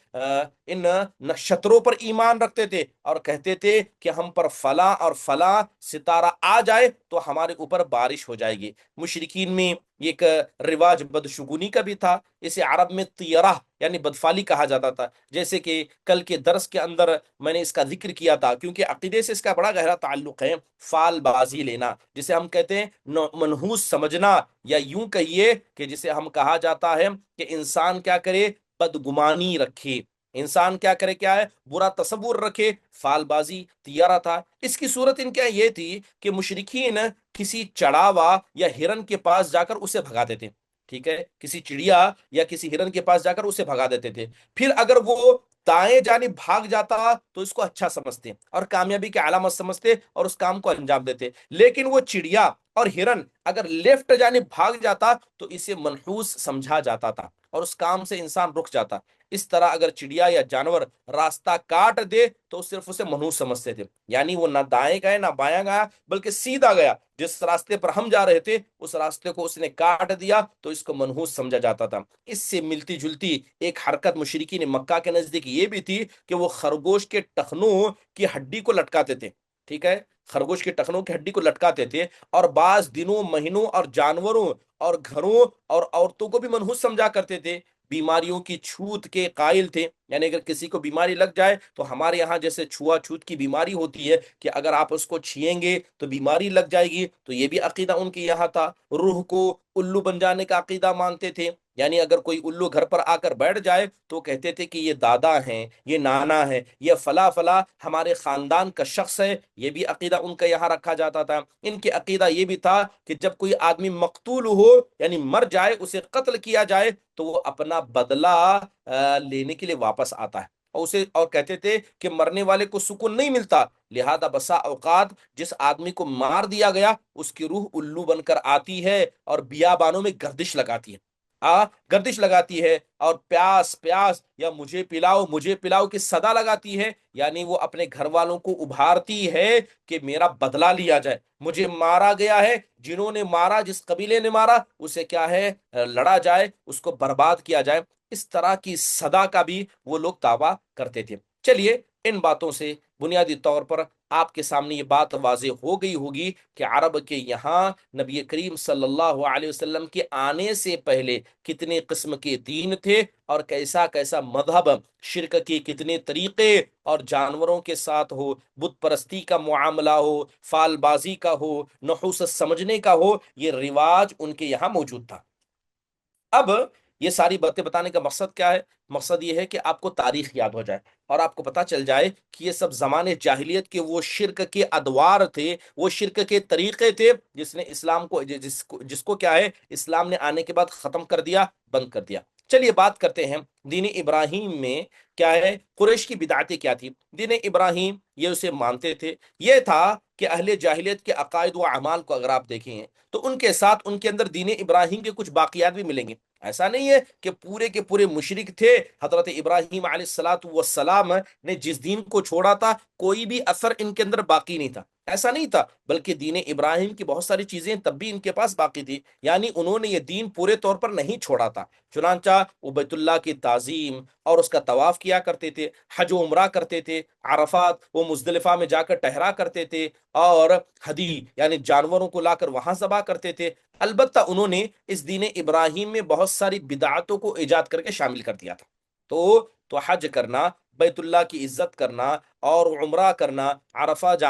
ان نشتروں پر ایمان رکھتے تھے اور کہتے تھے کہ ہم پر فلاں اور فلاں ستارہ آ جائے تو ہمارے اوپر بارش ہو جائے گی۔ مشرکین میں ایک رواج بدشگونی کا بھی تھا، اسے عرب میں طیرہ یعنی بدفالی کہا جاتا تھا۔ جیسے کہ کل کے درس کے اندر میں نے اس کا ذکر کیا تھا، کیونکہ عقیدے سے اس کا بڑا گہرا تعلق ہے۔ فال بازی لینا جسے ہم کہتے ہیں منحوس سمجھنا، یا یوں کہیے کہ جسے ہم کہا جاتا ہے کہ انسان کیا کرے، بدگمانی رکھے، انسان کیا کرے، کیا ہے، برا تصور رکھے، فال بازی طیارہ تھا۔ اس کی صورت ان کیا یہ تھی کہ مشرکین کسی چڑاوا یا ہرن کے پاس جا کر اسے بھگا دیتے، ٹھیک ہے، کسی چڑیا یا کسی ہرن کے پاس جا کر اسے بھگا دیتے تھے۔ پھر اگر وہ دائیں جانب بھاگ جاتا تو اس کو اچھا سمجھتے اور کامیابی کی علامت سمجھتے اور اس کام کو انجام دیتے، لیکن وہ چڑیا اور ہرن اگر لیفٹ جانب بھاگ جاتا تو اسے منحوس سمجھا جاتا تھا اور اس کام سے انسان رک جاتا۔ اس طرح اگر چڑیا یا جانور راستہ کاٹ دے تو صرف اسے منحوس سمجھتے تھے، یعنی وہ نہ دائیں گئے نہ بایاں گیا بلکہ سیدھا گیا، جس راستے پر ہم جا رہے تھے اس راستے کو اس نے کاٹ دیا تو اس کو منحوس سمجھا جاتا تھا۔ اس سے ملتی جلتی ایک حرکت مشرکین مکہ کے نزدیک یہ بھی تھی کہ وہ خرگوش کے ٹخنوں کی ہڈی کو لٹکاتے تھے، ٹھیک ہے، خرگوش کے ٹخنوں کی ہڈی کو لٹکاتے تھے، اور بعض دنوں، مہینوں اور جانوروں اور گھروں اور عورتوں کو بھی منحوس سمجھا کرتے تھے۔ بیماریوں کی چھوت کے قائل تھے، یعنی اگر کسی کو بیماری لگ جائے تو ہمارے یہاں جیسے چھوا چھوت کی بیماری ہوتی ہے کہ اگر آپ اس کو چھیئیں گے تو بیماری لگ جائے گی، تو یہ بھی عقیدہ ان کے یہاں تھا۔ روح کو الو بن جانے کا عقیدہ مانتے تھے، یعنی اگر کوئی الو گھر پر آ کر بیٹھ جائے تو کہتے تھے کہ یہ دادا ہیں، یہ نانا ہے، یہ فلاں فلاں ہمارے خاندان کا شخص ہے، یہ بھی عقیدہ ان کا یہاں رکھا جاتا تھا۔ ان کے عقیدہ یہ بھی تھا کہ جب کوئی آدمی مقتول ہو یعنی مر جائے، اسے قتل کیا جائے تو وہ اپنا بدلہ لینے کے لیے واپس آتا ہے، اور کہتے تھے کہ مرنے والے کو سکون نہیں ملتا، لہذا بسا اوقات جس آدمی کو مار دیا گیا اس کی روح الو بن کر آتی ہے اور بیابانوں میں گردش لگاتی ہے، گردش لگاتی ہے، اور پیاس پیاس یا مجھے پلاؤ کی صدا لگاتی ہے، یعنی وہ اپنے گھر والوں کو ابھارتی ہے کہ میرا بدلہ لیا جائے، مجھے مارا گیا ہے، جنہوں نے مارا، جس قبیلے نے مارا اسے کیا ہے، لڑا جائے، اس کو برباد کیا جائے۔ اس طرح کی صدا کا بھی وہ لوگ دعویٰ کرتے تھے۔ چلیے ان باتوں سے بنیادی طور پر آپ کے سامنے یہ بات واضح ہو گئی ہوگی کہ عرب کے یہاں نبی کریم صلی اللہ علیہ وسلم کے آنے سے پہلے کتنے قسم کے دین تھے، اور کیسا کیسا مذہب، شرک کے کتنے طریقے، اور جانوروں کے ساتھ ہو، بت پرستی کا معاملہ ہو، فال بازی کا ہو، نحوست سمجھنے کا ہو، یہ رواج ان کے یہاں موجود تھا۔ اب یہ ساری باتیں بتانے کا مقصد کیا ہے؟ مقصد یہ ہے کہ آپ کو تاریخ یاد ہو جائے، اور آپ کو پتا چل جائے کہ یہ سب زمانے جاہلیت کے وہ شرک کے ادوار تھے، وہ شرک کے طریقے تھے جس نے اسلام کو جس کو کیا ہے، اسلام نے آنے کے بعد ختم کر دیا، بند کر دیا۔ چلیے بات کرتے ہیں دین ابراہیم میں کیا ہے، قریش کی بدعتیں کیا تھی۔ دین ابراہیم یہ اسے مانتے تھے، یہ تھا کہ اہل جاہلیت کے عقائد و اعمال کو اگر آپ دیکھیں تو ان کے ساتھ ان کے اندر دین ابراہیم کے کچھ باقیات بھی ملیں گے۔ ایسا نہیں ہے کہ پورے کے پورے مشرک تھے، حضرت ابراہیم علیہ الصلاۃ والسلام نے جس دین کو چھوڑا تھا کوئی بھی اثر ان کے اندر باقی نہیں تھا، ایسا نہیں تھا، بلکہ دین ابراہیم کی بہت ساری چیزیں تب بھی ان کے پاس باقی تھی، یعنی انہوں نے یہ دین پورے طور پر نہیں چھوڑا تھا۔ چنانچہ وہ بیت اللہ کی تعظیم اور اس کا طواف کیا کرتے تھے، حج و عمرہ کرتے تھے، عرفات وہ مزدلفہ میں جا کر ٹہرا کرتے تھے، اور ہدی یعنی جانوروں کو لا کر وہاں ذبح کرتے تھے۔ البتہ انہوں نے اس دین ابراہیم میں بہت ساری بدعتوں کو ایجاد کر کے شامل کر دیا تھا۔ تو حج کرنا، بیت اللہ کی عزت کرنا، اور عمرہ کرنا، عرفات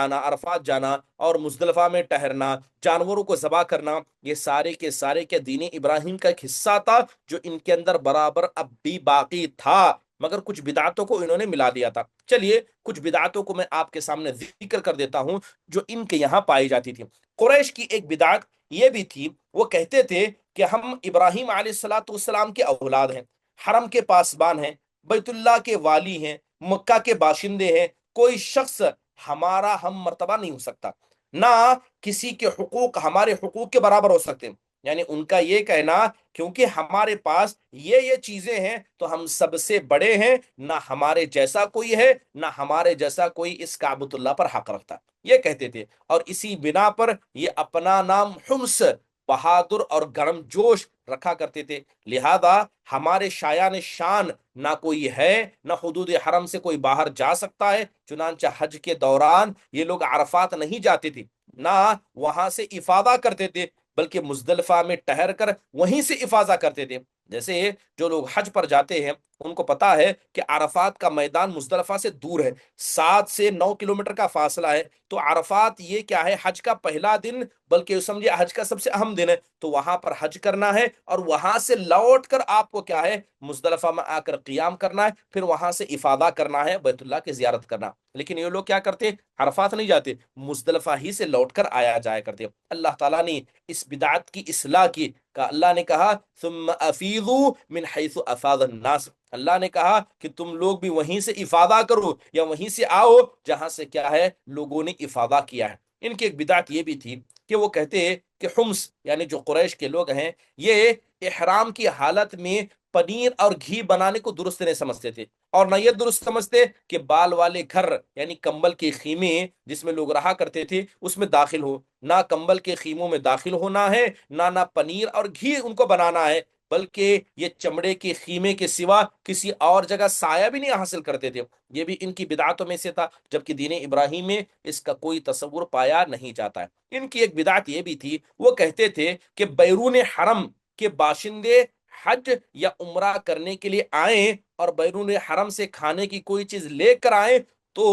جانا اور مزدلفہ میں ٹہرنا، جانوروں کو ذبح کرنا، یہ سارے کے سارے کے دین ابراہیم کا ایک حصہ تھا جو ان کے اندر برابر اب بھی باقی تھا، مگر کچھ بدعتوں کو انہوں نے ملا دیا تھا۔ چلیے کچھ بدعتوں کو میں آپ کے سامنے ذکر کر دیتا ہوں جو ان کے یہاں پائی جاتی تھی۔ قریش کی ایک بدعت یہ بھی تھی، وہ کہتے تھے کہ ہم ابراہیم علیہ الصلاۃ والسلام کے اولاد ہیں، حرم کے پاسبان ہیں، بیت اللہ کے والی ہیں، مکہ کے باشندے ہیں، کوئی شخص ہمارا ہم مرتبہ نہیں ہو سکتا، نہ کسی کے حقوق ہمارے حقوق کے برابر ہو سکتے ہیں۔ یعنی ان کا یہ کہنا کیونکہ ہمارے پاس یہ چیزیں ہیں تو ہم سب سے بڑے ہیں، نہ ہمارے جیسا کوئی ہے، نہ ہمارے جیسا کوئی اس کعبۃ اللہ پر حق رکھتا، یہ کہتے تھے۔ اور اسی بنا پر یہ اپنا نام حمص، بہادر اور گرم جوش رکھا کرتے تھے، لہذا ہمارے شایان شان نہ کوئی ہے، نہ حدود حرم سے کوئی باہر جا سکتا ہے۔ چنانچہ حج کے دوران یہ لوگ عرفات نہیں جاتے تھے، نہ وہاں سے افاضہ کرتے تھے، بلکہ مزدلفہ میں ٹہر کر وہیں سے افاضہ کرتے تھے۔ جیسے جو لوگ حج پر جاتے ہیں ان کو پتا ہے کہ عرفات کا میدان مزدلفہ سے دور ہے، 7 سے 9 کلومیٹر کا فاصلہ ہے، تو عرفات یہ کیا ہے، حج کا پہلا دن، بلکہ سمجھے حج کا سب سے اہم دن ہے، تو وہاں پر حج کرنا ہے، اور وہاں سے لوٹ کر آپ کو کیا ہے، مزدلفہ میں آ کر قیام کرنا ہے، پھر وہاں سے افادہ کرنا ہے، بیت اللہ کی زیارت کرنا۔ لیکن یہ لوگ کیا کرتے، عرفات نہیں جاتے، مزدلفہ ہی سے لوٹ کر آیا جایا کرتے۔ اللہ تعالیٰ نے اس بدعت کی اصلاح کی، کہ اللہ نے کہا ثم افیضوا من حیث افاض الناس، اللہ نے کہا کہ تم لوگ بھی وہیں سے افادہ کرو، یا وہیں سے آؤ جہاں سے کیا ہے لوگوں نے افادہ کیا ہے۔ ان کی ایک بدعت یہ بھی تھی کہ وہ کہتے ہیں کہ حمص یعنی جو قریش کے لوگ ہیں، یہ احرام کی حالت میں پنیر اور گھی بنانے کو درست نہیں سمجھتے تھے، اور نہ یہ درست سمجھتے کہ بال والے گھر یعنی کمبل کے خیمے جس میں لوگ رہا کرتے تھے اس میں داخل ہو، نہ کمبل کے خیموں میں داخل ہونا ہے، نہ پنیر اور گھی ان کو بنانا ہے، بلکہ یہ چمڑے کے خیمے کے سوا کسی اور جگہ سایہ بھی نہیں حاصل کرتے تھے۔ یہ بھی ان کی بدعتوں میں سے تھا، جبکہ دین ابراہیم میں اس کا کوئی تصور پایا نہیں جاتا ہے۔ ان کی ایک بدعت یہ بھی تھی، وہ کہتے تھے کہ بیرون حرم کے باشندے حج یا عمرہ کرنے کے لیے آئیں اور بیرون حرم سے کھانے کی کوئی چیز لے کر آئیں تو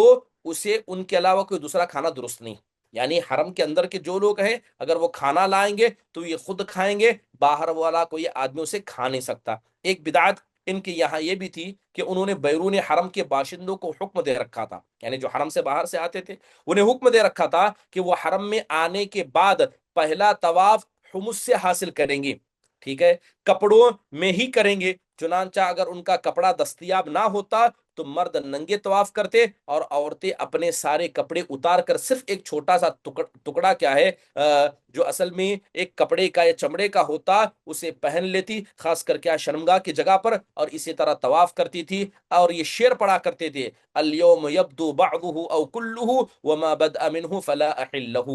اسے ان کے علاوہ کوئی دوسرا کھانا درست نہیں، یعنی حرم کے اندر کے جو لوگ ہیں اگر وہ کھانا لائیں گے تو یہ خود کھائیں گے، باہر والا کوئی آدمی اسے کھا نہیں سکتا۔ ایک بدعت ان کے یہاں یہ بھی تھی کہ انہوں نے بیرون حرم کے باشندوں کو حکم دے رکھا تھا، یعنی جو حرم سے باہر سے آتے تھے انہیں حکم دے رکھا تھا کہ وہ حرم میں آنے کے بعد پہلا طواف حمص سے حاصل کریں گے، ٹھیک ہے، کپڑوں میں ہی کریں گے۔ چنانچہ اگر ان کا کپڑا دستیاب نہ ہوتا تو مرد ننگے طواف کرتے، اور عورتیں اپنے سارے کپڑے اتار کر صرف ایک چھوٹا سا ٹکڑا کیا ہے جو اصل میں ایک کپڑے کا یا چمڑے کا ہوتا اسے پہن لیتی، خاص کر کیا شرمگاہ کی جگہ پر، اور اسی طرح طواف کرتی تھی، اور یہ شعر پڑھا کرتے تھے الیوم یبدو بعضه او کلہ وما بدأ منہ فلا احلہ،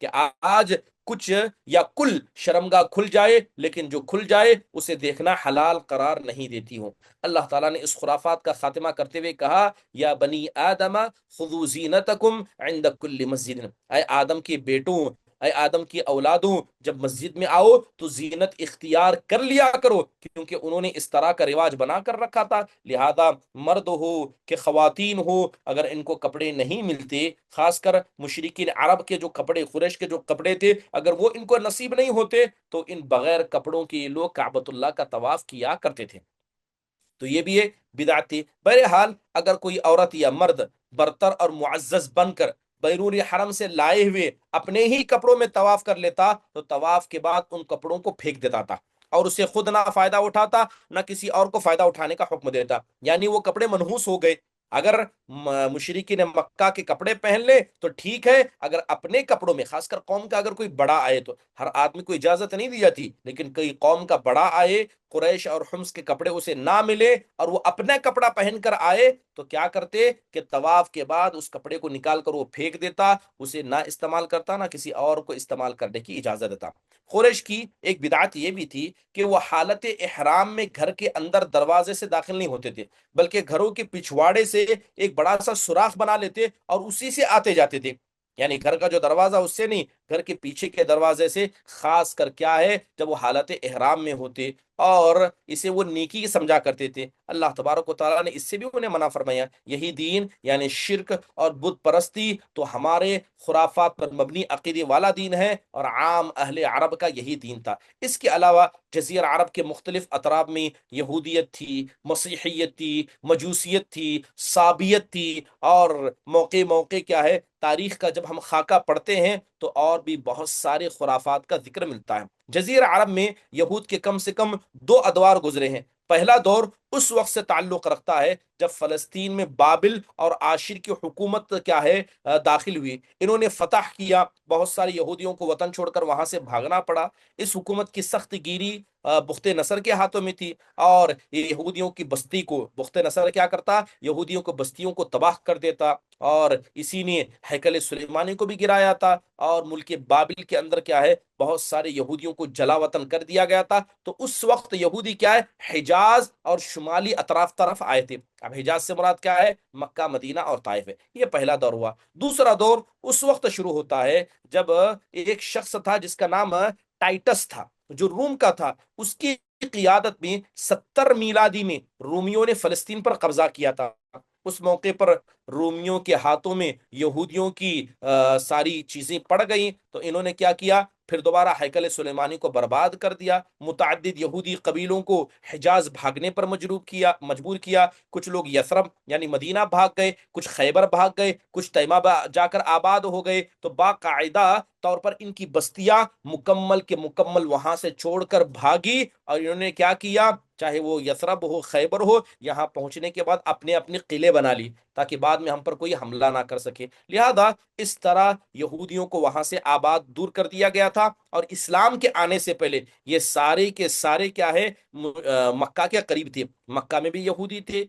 کہ آج کچھ یا کل شرمگاہ کھل جائے لیکن جو کھل جائے اسے دیکھنا حلال قرار نہیں دیتی ہوں۔ اللہ تعالیٰ نے اس خرافات کا خاتمہ کرتے ہوئے کہا یا بنی آدم خذوا زینتکم عند کل مسجد، اے آدم کے بیٹوں، اے آدم کی اولادوں، جب مسجد میں آؤ تو زینت اختیار کر لیا کرو، کیونکہ انہوں نے اس طرح کا رواج بنا کر رکھا تھا۔ لہذا مرد ہو کہ خواتین ہو، اگر ان کو کپڑے نہیں ملتے، خاص کر مشرکین عرب کے جو کپڑے، قریش کے جو کپڑے تھے، اگر وہ ان کو نصیب نہیں ہوتے تو ان بغیر کپڑوں کے یہ لوگ کعبۃ اللہ کا طواف کیا کرتے تھے۔ تو یہ بھی ایک بدعت تھی۔ بہرحال اگر کوئی عورت یا مرد برتر اور معزز بن کر بیرون حرم سے لائے ہوئے اپنے ہی کپڑوں میں طواف کر لیتا تو طواف کے بعد ان کپڑوں کو پھینک دیتا تھا، اور اسے خود نہ فائدہ اٹھاتا نہ کسی اور کو فائدہ اٹھانے کا حکم دیتا، یعنی وہ کپڑے منحوس ہو گئے۔ اگر مشرکین مکہ کے کپڑے پہن لے تو ٹھیک ہے، اگر اپنے کپڑوں میں، خاص کر قوم کا اگر کوئی بڑا آئے، تو ہر آدمی کو اجازت نہیں دی جاتی، لیکن کوئی قوم کا بڑا آئے، قریش اور حمص کے کپڑے اسے نہ ملے اور وہ اپنا کپڑا پہن کر آئے، تو کیا کرتے کہ طواف کے بعد اس کپڑے کو نکال کر وہ پھینک دیتا، اسے نہ استعمال کرتا، نہ کسی اور کو استعمال کرنے کی اجازت دیتا۔ قریش کی ایک بدعت یہ بھی تھی کہ وہ حالت احرام میں گھر کے اندر دروازے سے داخل نہیں ہوتے تھے، بلکہ گھروں کے پچھواڑے سے ایک بڑا سا سوراخ بنا لیتے اور اسی سے آتے جاتے تھے، یعنی گھر کا جو دروازہ اس سے نہیں، گھر کے پیچھے کے دروازے سے، خاص کر کیا ہے جب وہ حالت احرام میں ہوتے، اور اسے وہ نیکی سمجھا کرتے تھے۔ اللہ تبارک و تعالیٰ نے اس سے بھی انہیں منع فرمایا۔ یہی دین یعنی شرک اور بت پرستی تو ہمارے خرافات پر مبنی عقیدے والا دین ہے، اور عام اہل عرب کا یہی دین تھا۔ اس کے علاوہ جزیرہ عرب کے مختلف اطراف میں یہودیت تھی، مسیحیت تھی، مجوسیت تھی، صابیت تھی، اور موقع موقع کیا ہے، تاریخ کا جب ہم خاکہ پڑھتے ہیں تو اور بھی بہت سارے خرافات کا ذکر ملتا ہے۔ جزیرہ عرب میں یہود کے کم سے کم دو ادوار گزرے ہیں۔ پہلا دور اس وقت سے تعلق رکھتا ہے جب فلسطین میں بابل اور عاشر کی حکومت کیا ہے داخل ہوئی، انہوں نے فتح کیا، بہت سارے یہودیوں کو وطن چھوڑ کر وہاں سے بھاگنا پڑا۔ اس حکومت کی سخت گیری بخت نصر کے ہاتھوں میں تھی، اور یہ یہودیوں کی بستی کو، بخت نصر کیا کرتا، یہودیوں کو بستیوں کو تباہ کر دیتا، اور اسی نے ہیکل سلیمانی کو بھی گرایا تھا، اور ملک بابل کے اندر کیا ہے بہت سارے یہودیوں کو جلا وطن کر دیا گیا تھا۔ تو اس وقت یہودی کیا ہے حجاز اور شمالی اطراف طرف آئے تھے۔ اب حجاز سے مراد کیا ہے، مکہ، مدینہ اور طائف ہے۔ یہ پہلا دور ہوا۔ دوسرا دور اس وقت شروع ہوتا ہے جب ایک شخص تھا جس کا نام ٹائٹس تھا، جو روم کا تھا، اس کی قیادت میں 70 میلادی میں رومیوں نے فلسطین پر قبضہ کیا تھا۔ اس موقع پر رومیوں کے ہاتھوں میں یہودیوں کی ساری چیزیں پڑ گئیں، تو انہوں نے کیا کیا، پھر دوبارہ ہیکل سلیمانی کو برباد کر دیا، متعدد یہودی قبیلوں کو حجاز بھاگنے پر مجبور کیا، کچھ لوگ یثرب یعنی مدینہ بھاگ گئے، کچھ خیبر بھاگ گئے، کچھ تیمہ جا کر آباد ہو گئے۔ تو باقاعدہ طور پر ان کی بستیاں مکمل کے مکمل وہاں سے چھوڑ کر بھاگی، اور انہوں نے کیا کیا، چاہے وہ یثرب ہو، خیبر ہو، یہاں پہنچنے کے بعد اپنے اپنے قلعے بنا لی تاکہ بعد میں ہم پر کوئی حملہ نہ کر سکے۔ لہذا اس طرح یہودیوں کو وہاں سے آباد دور کر دیا گیا تھا، اور اسلام کے آنے سے پہلے یہ سارے کے سارے کیا ہے مکہ کے قریب تھے۔ مکہ میں بھی یہودی تھے،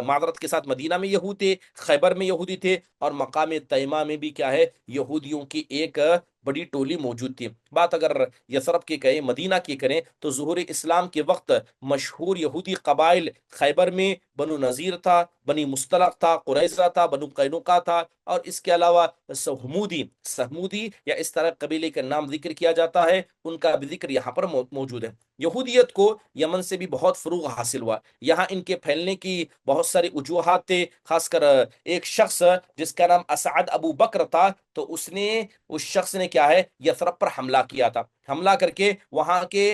معذرت کے ساتھ مدینہ میں یہود تھے، خیبر میں یہودی تھے، اور مقام تیمہ میں بھی کیا ہے یہودیوں کی ایک بڑی ٹولی موجود تھی۔ بات اگر یثرب کی کریں، مدینہ کی کریں، تو ظہور اسلام کے وقت مشہور یہودی قبائل خیبر میں بنو نذیر تھا، بنی مصطلق تھا، قریظہ تھا، بنو قینقاع تھا، اور اس کے علاوہ سہمودی یا اس طرح قبیلے کا نام ذکر کیا جاتا ہے، ان کا بھی ذکر یہاں پر موجود ہے۔ یہودیت کو یمن سے بھی بہت فروغ حاصل ہوا، یہاں ان کے پھیلنے کی بہت ساری وجوہات تھے، خاص کر ایک شخص جس کا نام اسعد ابو بکر تھا، تو اس شخص نے کیا ہے یثرب پر حملہ کیا تھا، حملہ کر کے وہاں کے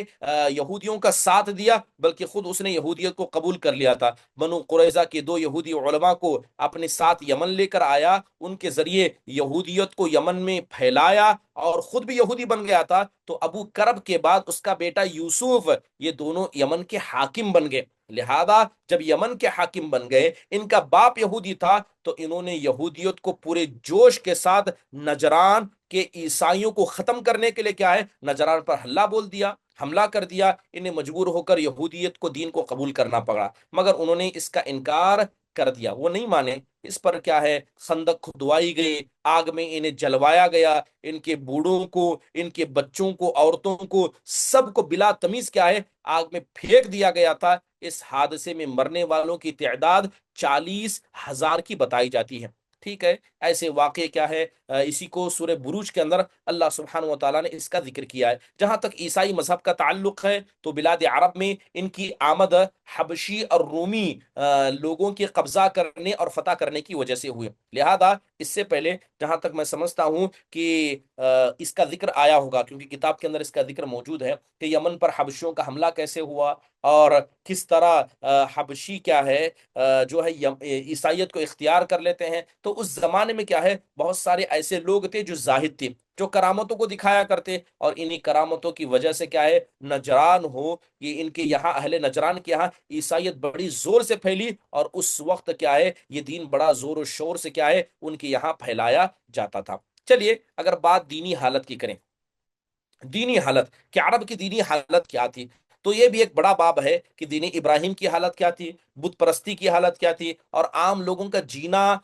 یہودیوں کا ساتھ دیا، بلکہ خود اس نے یہودیت کو قبول کر لیا تھا۔ بنو قریظہ کے 2 یہودی علماء کو اپنے ساتھ یمن لے کر آیا، ان کے ذریعے یہودیت کو یمن میں پھیلایا، اور خود بھی یہودی بن گیا تھا۔ تو ابو کرب کے بعد اس کا بیٹا یوسف، یہ دونوں یمن کے حاکم بن گئے۔ لہذا جب یمن کے حاکم بن گئے، ان کا باپ یہودی تھا، تو انہوں نے یہودیت کو پورے جوش کے ساتھ نجران کے عیسائیوں کو ختم کرنے کے لیے کیا ہے نجران پر حملہ کر دیا، انہیں مجبور ہو کر یہودیت کو، دین کو قبول کرنا پڑا، مگر انہوں نے اس کا انکار کر دیا، وہ نہیں مانے۔ اس پر کیا ہے خندق کھدوائی گئی، آگ میں انہیں جلوایا گیا، ان کے بوڑھوں کو، ان کے بچوں کو، عورتوں کو، سب کو بلا تمیز کیا ہے آگ میں پھینک دیا گیا تھا۔ اس حادثے میں مرنے والوں کی تعداد 40,000 کی بتائی جاتی ہے. ٹھیک ہے. ایسے واقعے کیا ہے، اسی کو سورہ بروج کے اندر اللہ سبحانہ و تعالیٰ نے اس کا ذکر کیا ہے. جہاں تک عیسائی مذہب کا تعلق ہے تو بلاد عرب میں ان کی آمد حبشی اور رومی لوگوں کے قبضہ کرنے اور فتح کرنے کی وجہ سے ہوئی. لہذا اس سے پہلے جہاں تک میں سمجھتا ہوں کہ اس کا ذکر آیا ہوگا، کیونکہ کتاب کے اندر اس کا ذکر موجود ہے کہ یمن پر حبشیوں کا حملہ کیسے ہوا، اور کس طرح حبشی کیا ہے جو ہے عیسائیت کو اختیار کر لیتے ہیں. تو اس زمانے میں کیا ہے، بہت سارے ایسے لوگ تھے جو زاہد تھے، جو کرامتوں کو دکھایا کرتے، اور انہی کرامتوں کی وجہ سے کیا ہے، نجران ہو، یہ ان کے یہاں اہل نجران کے یہاں عیسائیت بڑی زور سے پھیلی، اور اس وقت کیا ہے یہ دین بڑا زور و شور سے کیا ہے ان کے یہاں پھیلایا جاتا تھا. چلیے اگر بات دینی حالت کی کریں، دینی حالت کہ عرب کی دینی حالت کیا تھی، تو یہ بھی ایک بڑا باب ہے کہ دین ابراہیم کی حالت کیا تھی، بت پرستی کی حالت کیا تھی، اور عام لوگوں کا جینا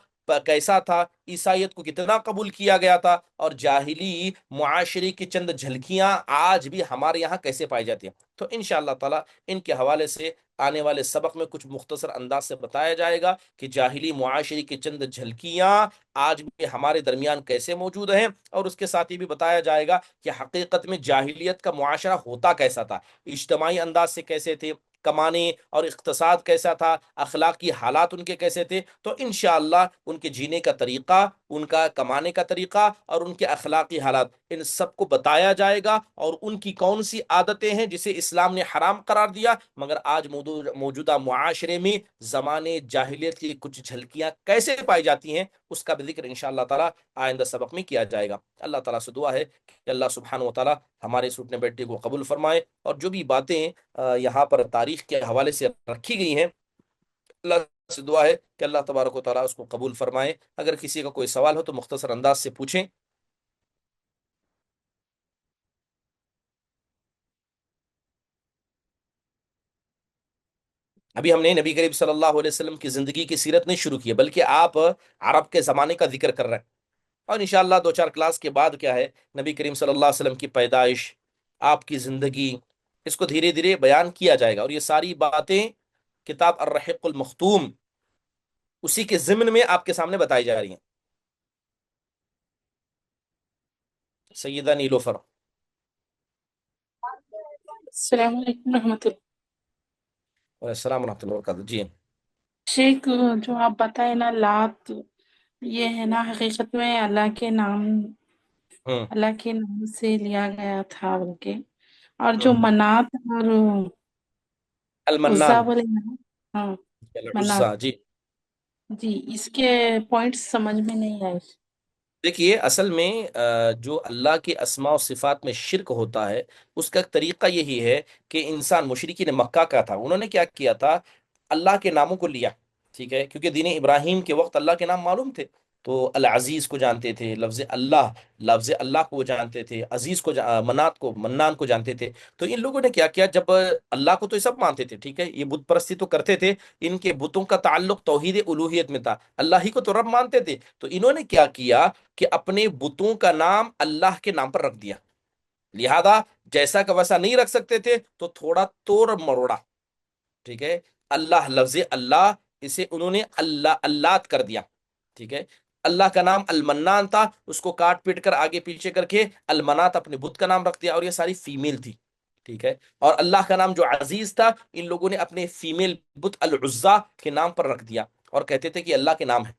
کیسا تھا، عیسائیت کو کتنا قبول کیا گیا تھا، اور جاہلی معاشرے کی چند جھلکیاں آج بھی ہمارے یہاں کیسے پائی جاتی ہیں. تو انشاءاللہ تعالی ان کے حوالے سے آنے والے سبق میں کچھ مختصر انداز سے بتایا جائے گا کہ جاہلی معاشرے کی چند جھلکیاں آج بھی ہمارے درمیان کیسے موجود ہیں، اور اس کے ساتھ یہ بھی بتایا جائے گا کہ حقیقت میں جاہلیت کا معاشرہ ہوتا کیسا تھا، اجتماعی انداز سے کیسے تھے، کمانے اور اقتصاد کیسا تھا، اخلاقی حالات ان کے کیسے تھے. تو انشاءاللہ ان کے جینے کا طریقہ، ان کا کمانے کا طریقہ، اور ان کے اخلاقی حالات، ان سب کو بتایا جائے گا، اور ان کی کون سی عادتیں ہیں جسے اسلام نے حرام قرار دیا مگر آج موجودہ معاشرے میں زمانے جاہلیت کی کچھ جھلکیاں کیسے پائی جاتی ہیں، اس کا بھی ذکر انشاءاللہ تعالی آئندہ سبق میں کیا جائے گا. اللہ تعالیٰ سے دعا ہے کہ اللہ سبحانہ و تعالیٰ ہمارے اس اٹھنے بیٹھنے کو قبول فرمائے، اور جو بھی باتیں یہاں پر تاریخ کے حوالے سے رکھی گئی ہیں، اللہ سے دعا ہے کہ اللہ تبارک و تعالیٰ اس کو قبول فرمائے. اگر کسی کا کوئی سوال ہو تو مختصر انداز سے پوچھیں. ابھی ہم نے نبی کریم صلی اللہ علیہ وسلم کی زندگی کی سیرت نہیں شروع کی ہے، بلکہ آپ عرب کے زمانے کا ذکر کر رہے ہیں، اور انشاءاللہ دو چار کلاس کے بعد کیا ہے نبی کریم صلی اللہ علیہ وسلم کی پیدائش، آپ کی زندگی، اس کو دھیرے دھیرے بیان کیا جائے گا. اور یہ ساری باتیں کتاب الرحیق المختوم اسی کے ضمن میں آپ کے سامنے بتائی جا رہی ہیں. سیدہ نیلوفر. السلام علیکم رحمۃ اللہ. وعلیکم السلام ورحمۃ اللہ وبرکاتہ. جی شیخ، جو آپ بتائے نا لات، یہ ہے نا حقیقت میں ہوں اللہ کے نام سے لیا گیا تھا بلکہ. اور جو ہوں منات اور عزا المنان. بولے نا، ہاں منات، العزا. جی جی اس کے پوائنٹس سمجھ میں نہیں آئے. دیکھیے، اصل میں جو اللہ کے اسماء و صفات میں شرک ہوتا ہے، اس کا طریقہ یہی ہے کہ انسان مشرکین مکہ کا تھا، انہوں نے کیا کیا تھا، اللہ کے ناموں کو لیا. ٹھیک ہے، کیونکہ دین ابراہیم کے وقت اللہ کے نام معلوم تھے، تو العزیز کو جانتے تھے، لفظ اللہ کو وہ جانتے تھے، عزیز کو منات کو، منان کو جانتے تھے. تو ان لوگوں نے کیا کیا، جب اللہ کو تو یہ سب مانتے تھے، ٹھیک ہے، یہ بت پرستی تو کرتے تھے، ان کے بتوں کا تعلق توحید الوہیت میں تھا، اللہ ہی کو تو رب مانتے تھے. تو انہوں نے کیا کیا کہ اپنے بتوں کا نام اللہ کے نام پر رکھ دیا. لہذا جیسا کا ویسا نہیں رکھ سکتے تھے تو تھوڑا توڑ مروڑا. ٹھیک ہے، اللہ، لفظ اللہ، اسے انہوں نے اللہ اللات کر دیا. ٹھیک ہے، اللہ کا نام المنان تھا، اس کو کاٹ پیٹ کر آگے پیچھے کر کے المنات اپنے بت کا نام رکھ دیا، اور یہ ساری فیمیل تھی. ٹھیک ہے، اور اللہ کا نام جو عزیز تھا، ان لوگوں نے اپنے فیمیل بت العزا کے نام پر رکھ دیا، اور کہتے تھے کہ اللہ کے نام ہے.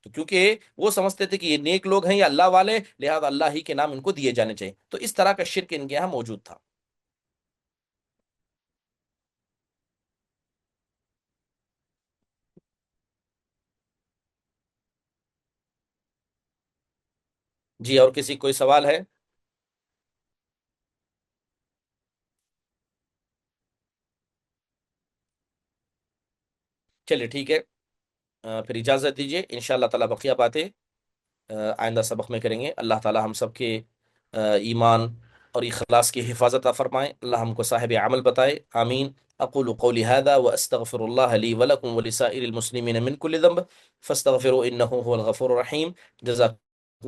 تو کیونکہ وہ سمجھتے تھے کہ یہ نیک لوگ ہیں یا اللہ والے، لہذا اللہ ہی کے نام ان کو دیے جانے چاہیے. تو اس طرح کا شرک ان کے یہاں موجود تھا. جی، اور کسی کوئی سوال ہے؟ چلیے ٹھیک ہے، پھر اجازت دیجیے، انشاءاللہ تعالی بقیہ باتیں آئندہ سبق میں کریں گے. اللہ تعالی ہم سب کے ایمان اور اخلاص کی حفاظت عطا فرمائیں. اللہ ہم کو صاحب عمل بتائے. آمین. اقول قولی هذا واستغفر الله لي ولكم ولسائر المسلمين من كل ذنب فاستغفروا انه هو الغفور الرحيم. جزاكم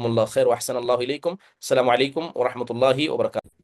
الله خير واحسن الله اليكم. السلام عليكم ورحمة الله وبركاته.